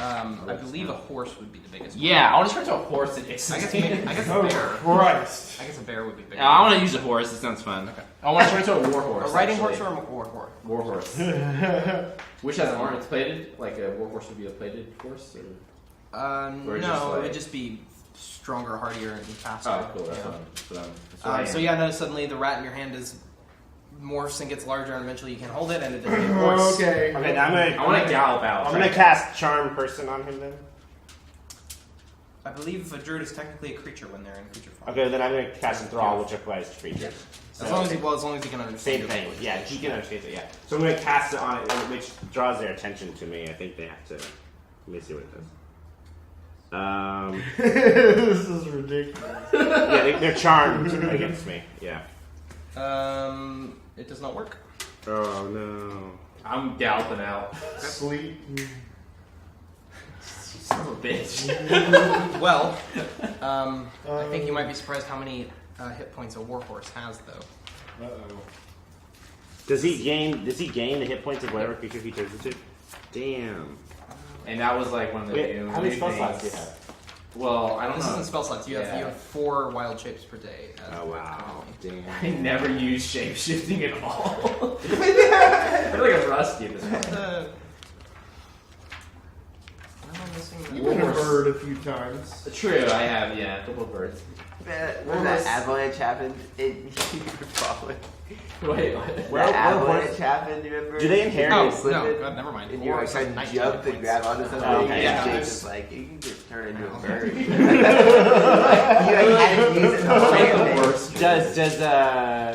I believe a horse would be the biggest. One. Yeah, I want to turn into a horse and I guess a Oh bear. Christ! I guess a bear would be bigger. I want to use a horse. It sounds fun. Okay. I want to turn into a war horse. A riding actually. horse or a war horse? War horse. Which has armor. It's plated. Like a war horse would be a plated horse. Or No, just like- it would just be stronger, hardier, and faster. oh, cool. That's Yeah. fun. That's what I So am. yeah, no. Suddenly the rat in your hand is morphs and gets larger, and eventually you can hold it, and it becomes a horse. Okay. Okay, I want to gallop out. I'm gonna cast Charm Person on him then. I believe a druid is technically a creature when they're in creature form. Okay, then I'm gonna cast Enthrall, which applies to creatures. As long as he can understand. Same your thing. language. Yeah, he can understand it. Yeah. So I'm gonna cast it on it, which draws their attention to me. I think they have to. Let me see what it does. This is ridiculous. Yeah, they're charmed against me. Yeah. It does not work. Oh no. I'm galloping out. Sleep. Son of a bitch. Well, I think you might be surprised how many hit points a warhorse has, though. Uh-oh. Does he gain the hit points of whatever creature he turns into? Damn. And that was like one of the Wait, new how many spell things. slots do you have? Well, I don't This know. isn't spell slots. You have 4 wild shapes per day. Oh wow. Damn. I never use shape shifting at all. I feel like I'm rusty at this point. You've been a bird a few times. True, I have, yeah, a couple of birds. When that avalanche happened, you were falling. Wait, what? That avalanche happened, you remember? Do they inherit? Oh, Slip no, it, God, never mind. And you were Horse trying has to 19 jump hit and points. grab onto something, Oh, okay. and Yeah. Jake's just like, you can just turn into a bird. You had to use it in the whole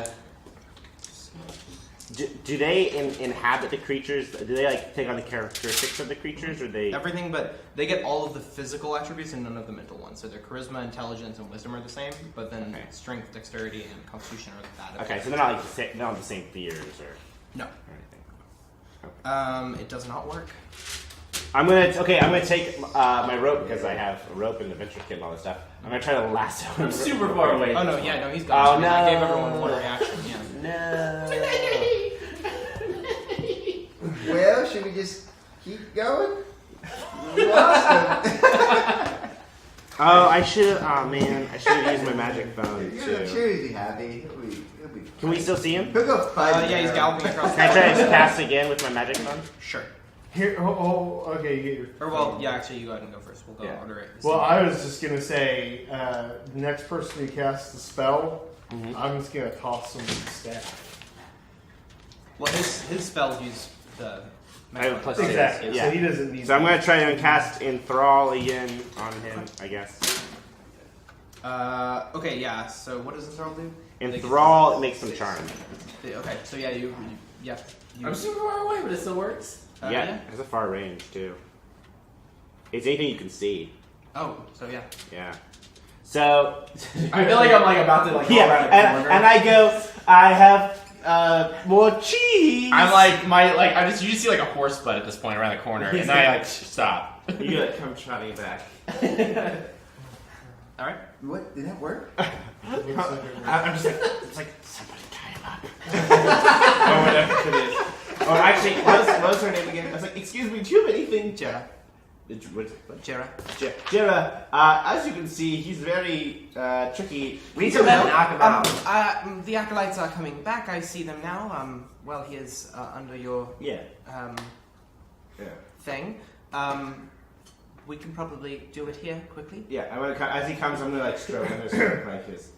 thing. Do they inhabit the creatures? Do they like take on the characteristics of the creatures, or they? Everything, but they get all of the physical attributes and none of the mental ones. So their charisma, intelligence, and wisdom are the same, but then Okay. strength, dexterity, and constitution are that. Okay, so they're not like they don't have the same fears or No. anything. It does not work. I'm gonna take my rope because I have a rope and the adventure kit and all this stuff. I'm gonna try to lasso him. I'm super far away. Oh no, yeah, no, he's gone. Oh, no. I gave everyone one reaction. Yeah. No. Well, should we just keep going? We lost him. Oh, I should. Oh man, I should have used my magic phone You're too. sure he'll be happy. He'll be Can we still see him? He'll go fun. Yeah, he's galloping across. Can I try to cast again with my magic phone? Sure. Here, okay, you get your. Or well, yeah, actually, you go ahead and go first. We'll go Yeah. order it. Well, I was just gonna say, the next person who casts the spell, I'm just gonna toss him with the staff. Well, his spells use the. I have a plus Exactly. Yeah. So he doesn't need. So I'm gonna try to cast Enthrall again on him, I guess. Okay, yeah. So what does Enthrall do? Enthrall makes them charmed. Okay, so yeah, you I'm super far away, but it still works. Yeah, it has a far range too. It's anything you can see. Oh, so yeah. Yeah. So I feel like I'm like about to like go yeah, around the corner. and I go. I have more cheese. I'm like I just you just see like a horse butt at this point around the corner, and then I like stop. You gotta come trotting back. All right. What? Did that work? I'm just like, it's like somebody tie him up. Or whatever it is. Oh, actually, what was her name again? I was like, excuse me, do you have anything to Jera. Jera, as you can see, he's very tricky. We need something to knock him out. The acolytes are coming back. I see them now. Well, he is under your thing. We can probably do it here quickly. Yeah, as he comes, I'm gonna like stroke. I'm gonna stroke like his.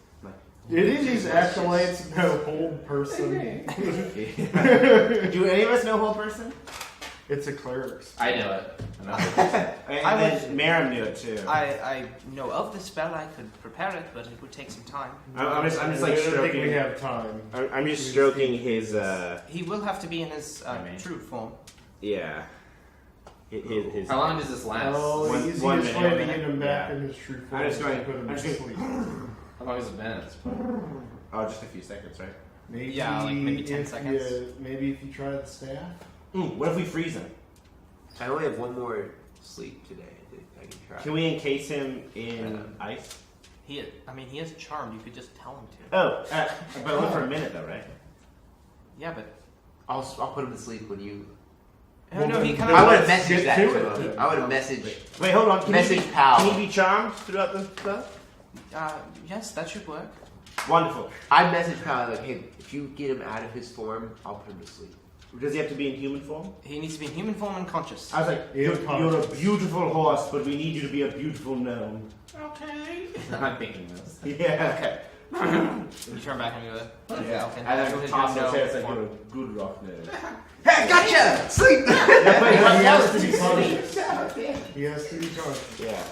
It is these acolytes no whole person. Do any of us know whole person? It's a cleric's. I know it. And then Marim knew it too. I know of the spell. I could prepare it, but it would take some time. I'm just like I don't think stroking. we have time. I'm just stroking his. He will have to be in his true form. Yeah. His. How long does this last? Oh, One- the easiest one way minute. to get him back Yeah. in his true form I'm just is going. to put him I'm to just sleep. How long has it been at this point? Oh, just a few seconds, right? Maybe Yeah, like maybe 10 if seconds. Maybe if you try the staff. What if we freeze him? I only have one more sleep today. I can try. Can we encase him in ice? He is charmed. You could just tell him to. Oh, but only for a minute though, right? Yeah, but I'll put him to sleep when you. oh, no, he kind I would of. have messaged that to to it. him. I would have messaged. Wait, hold on. Message pal. Can he be charmed throughout the spell? Yes, that should work. Wonderful. I messaged pal like, hey, if you get him out of his form, I'll put him to sleep. Does he have to be in human form? He needs to be in human form and conscious. I was like, Yeah, you're a beautiful horse, but we need you to be a beautiful gnome. Okay. I'm thinking this. Yeah. Okay. You turn back and go. Yeah. Elkyn. And then Go toss ahead, his head, it's like form. you're a good rock gnome. Hey, gotcha! Sleep! Yeah, but He has what to be else? punished. He has to be charged. Yeah.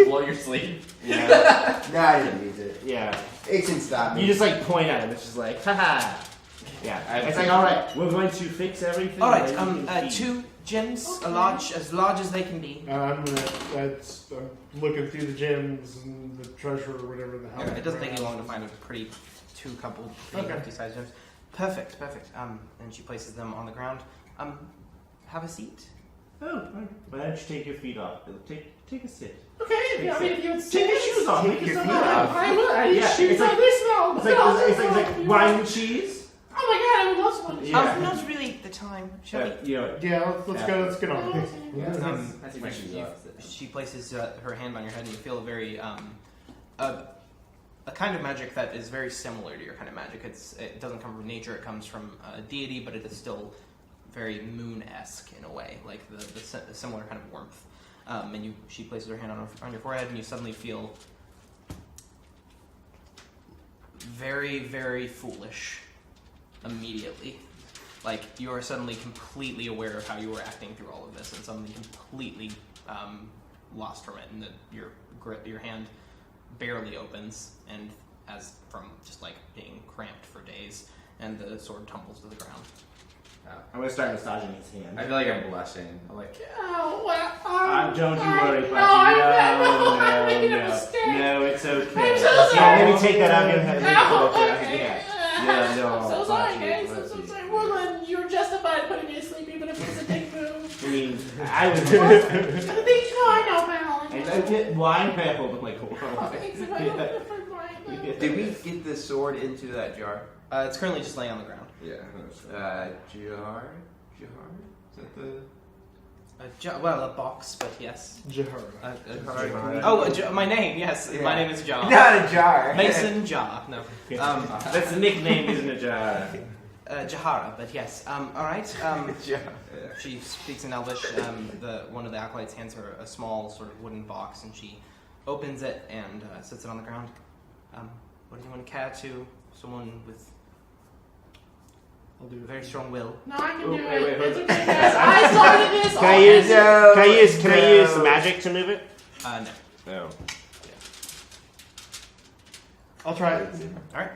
Blow your sleep. Yeah. No, I didn't need it. Yeah. It can stop me. You just like point at him. It's just like, haha. Yeah. It's like, all right, we're going to fix everything. All right. Then you can feed. 2 gems, as large as they can be. I'm looking through the gems and the treasure or whatever the hell. It doesn't take you long to find a pretty pretty Okay. hefty sized gems. Perfect. And she places them on the ground. Have a seat. Oh, all right. Why don't you take your feet off? Take a sit. Okay, if you would Take your shoes off. Make yourself feet off. off. I would. I need Yeah, shoes it's like- on this now. It's like wine and cheese. Oh my god, I would love some. Yeah. Not really the time. Shall we? You know, Yeah, let's go. Let's get on. I take my shoes off. She places her hand on your head, and you feel a very a kind of magic that is very similar to your kind of magic. It doesn't come from nature; it comes from a deity, but it is still very moon-esque in a way, like the similar kind of warmth. And she places her hand on your forehead, and you suddenly feel very, very foolish immediately. Like you are suddenly completely aware of how you were acting through all of this, and suddenly completely lost from it, and your hand barely opens, and as from just like being cramped for days, and the sword tumbles to the ground. I'm gonna start massaging his hand. I feel like I'm blushing. I'm like, Oh, well, Don't you worry, Patty. I'm making a mistake. No, it's okay. I'm so Yeah, sorry. let me take that out of your head. Oh, okay. Yeah, no. I'm so sorry, Patty, guys. I'm so sorry. Well, then you're justified putting me to sleep, even if it's a dick move. I mean, I was. I know, pal. I get wine pebble, but like, Oh, thanks. If I don't different mind. Did we get the sword into that jar? It's currently just laying on the ground. Yeah. Jar? Is that the... A box, but yes. Jahara. My name, yes. Yeah. My name is Jar. Not a jar. Mason Jar. No. That's the nickname, isn't it, Jar? Jahara, but yes. All right. Jar. She speaks in Elvish. One of the acolytes hands her a small sort of wooden box, and she opens it and sits it on the ground. What do you want to care to? Someone with I'll do a very strong will. No, I can do wait, it. wait, It's wait. okay, guys. I started this. Can I use magic to move it? No. No. I'll try it. All right.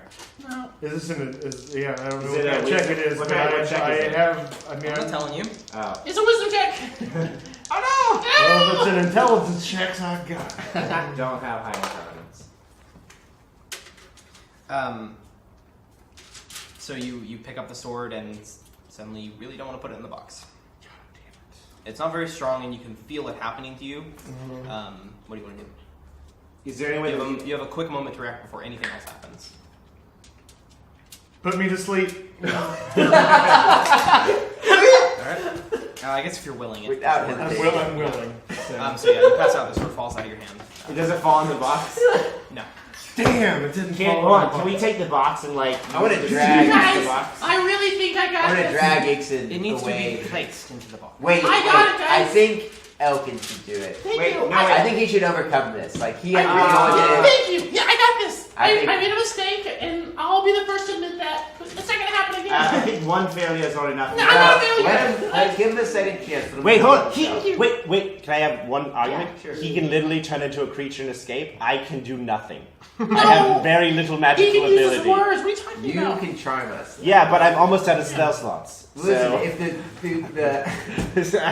No. Is this yeah, I don't know Is what it a kind of check it wisdom- is, what but kind of check is it? I'm not telling you. Oh. It's a wisdom check. Oh Well, if it's an intelligence check, I got it. Don't have high intelligence. no. So you pick up the sword and suddenly you really don't want to put it in the box. God damn It's not very strong, and you can feel it happening to you. it. What do you want to do? Is there any way that You have a quick moment to react before anything else happens. Put me to sleep. All right. I guess if you're willing it. Without I'm hesitation. willing. So yeah, you pass out. The sword falls out of your hand. It doesn't fall in the box. No. Damn, it didn't Hold fall on, can we take the box and like... I want to You drag guys, the box. I really think I got I want to this. drag Ixon It needs away. to be placed into the box. Wait, I got it, I guys. think Elkyn should do it. Thank Wait, you. no, I think he should overcome this. Like he had I really Thank you. Yeah, I got this. I I think- made a mistake, and I'll be the first to admit that. It's not gonna happen again. I think one failure is not enough. No, I'm not a failure. Let him give him a second chance. Let him Wait, do hold it on. himself. Wait. Can I have one argument? sure. He can literally turn into a creature and escape. I can do nothing. I No. have very little He magical can use his ability. words. What are you talking You about? can charm us. Yeah, but I'm almost out of spell slots. Listen, So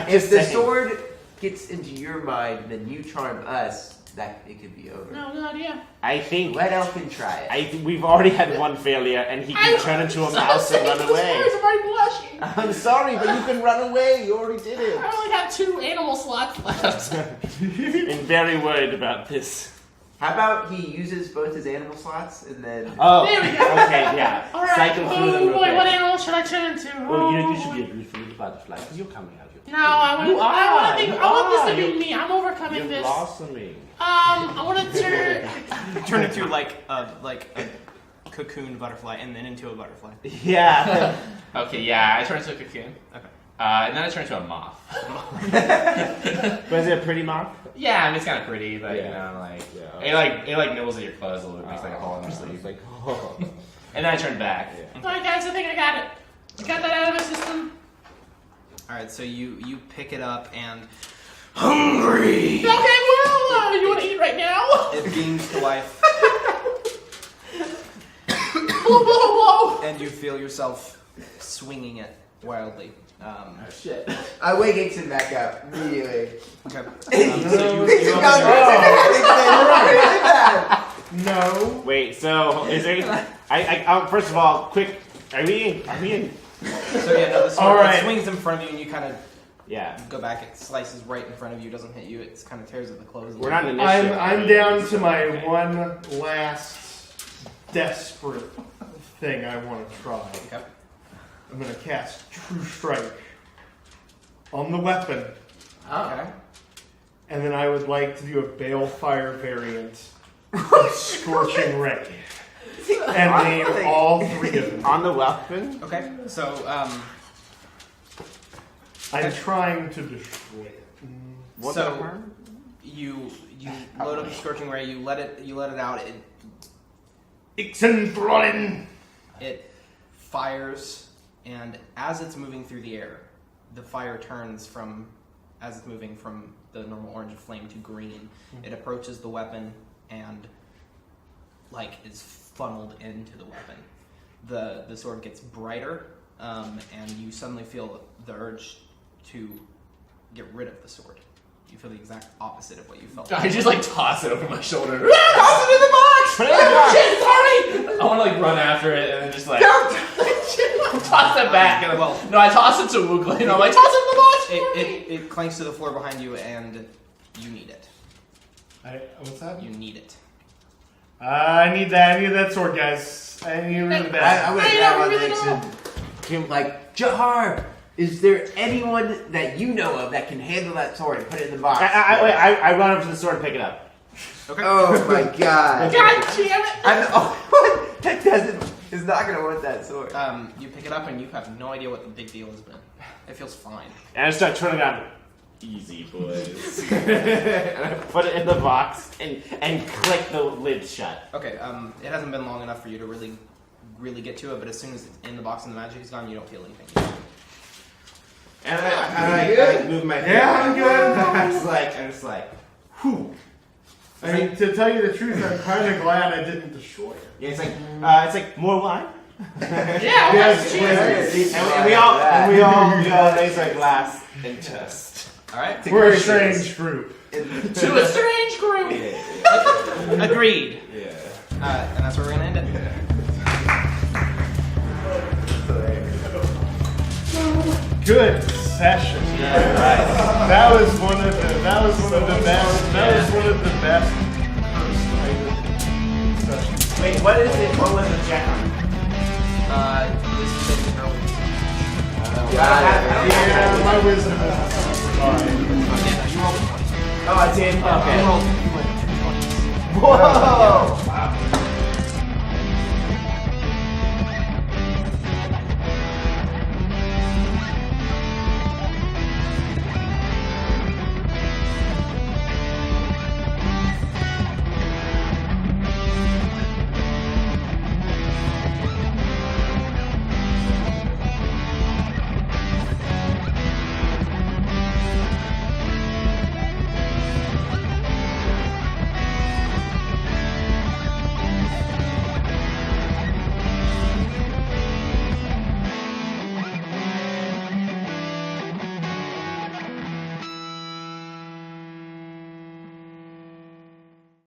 if the sword gets into your mind, then you charm us. That it could be over. No, good idea. I think Let Elkyn try it. we've already had one failure, and he can turn into a mouse and run away. I'm already blushing. I'm sorry, but you can run away. You already did it. I only have 2 animal slots left. I'm very worried about this. How about he uses both his animal slots and then? Oh, There we go. okay, yeah. All right. Cycle through them Oh real boy, quick. what animal should I turn into? Well, you should be a beautiful little butterfly because you're coming out. No, I want. You I want, are, to you I want this are. to be me. I'm overcoming You're this. blossoming. I want to turn. Turn into like a cocooned butterfly and then into a butterfly. Yeah. Okay, yeah, I turn into a cocoon. Okay. And then I turn into a moth. Was it a pretty moth? Yeah, I mean, it's kind of pretty, but you Yeah. know, like, Yeah. it like nibbles at your clothes a little bit, makes like a hole in your sleeve. Like, oh. And then I turn back. All right, guys, I think I got it. I got that out of my system. All right, so you pick it up and hungry. Okay, well, you want to eat right now? It beams to life, Blow, blow, blow. and you feel yourself swinging it wildly. Shit. I wake Ixon back up immediately. Okay. Ixon got No. Wait, so is there? First of all, quick. Are we in? So yeah, no, the sword All right. it swings in front of you, and you kind of Yeah. go back. It slices right in front of you. Doesn't hit you. It kind of tears at the clothes. We're not in initiative. I'm down to my one last desperate thing I want to try. Okay. I'm going to cast True Strike on the weapon, Okay. and then I would like to do a Balefire variant of Scorching Ray. And name all 3 of them. On the weapon. Okay. So I'm trying to destroy it. What's So- that harm? you load up the scorching ray. You let it out. Ixen Throlin! It fires, and as it's moving through the air, the fire turns as it's moving from the normal orange of flame to green. It approaches the weapon and is funneled into the weapon. The sword gets brighter, and you suddenly feel the urge to get rid of the sword. You feel the exact opposite of what you felt. I just like toss it over my shoulder. Toss it in the box! Shit, sorry! I want to like run after it and then just like toss it back. And no, I toss it to Woogly and I'm like, toss it in the box! for me!" It clanks to the floor behind you, and you need it. What's that? You need it. I need that sword, guys. I need it really bad. I'm gonna I grab know, on really Ixon. Like, Jahar, is there anyone that you know of that can handle that sword and put it in the box? I run up to the sword and pick it up. Okay. Oh my god. God damn it! I'm the only one that is not gonna want that sword. You pick it up, and you have no idea what the big deal has been. It feels fine. And I start turning on. Easy, boys. And I put it in the box and click the lid shut. Okay. It hasn't been long enough for you to really get to it, but as soon as it's in the box and the magic is gone, you don't feel anything. And I move my head. Yeah, I'm good. I'm just like, whew. I mean, to tell you the truth, I'm kind of glad I didn't destroy it. Yeah, it's like more wine. Yeah, Yes, yes, please. And we all raise our glass and toast. All right. We're a strange group. to a strange group. Agreed. Yeah. And that's where we're gonna end it. Good session. That was one of the best sessions. Wait, what is it? What was the check on? This is the early. Yeah. my wisdom is fine. Yeah, no, you rolled a 20. Oh, I did? Okay. You rolled 20. Whoa!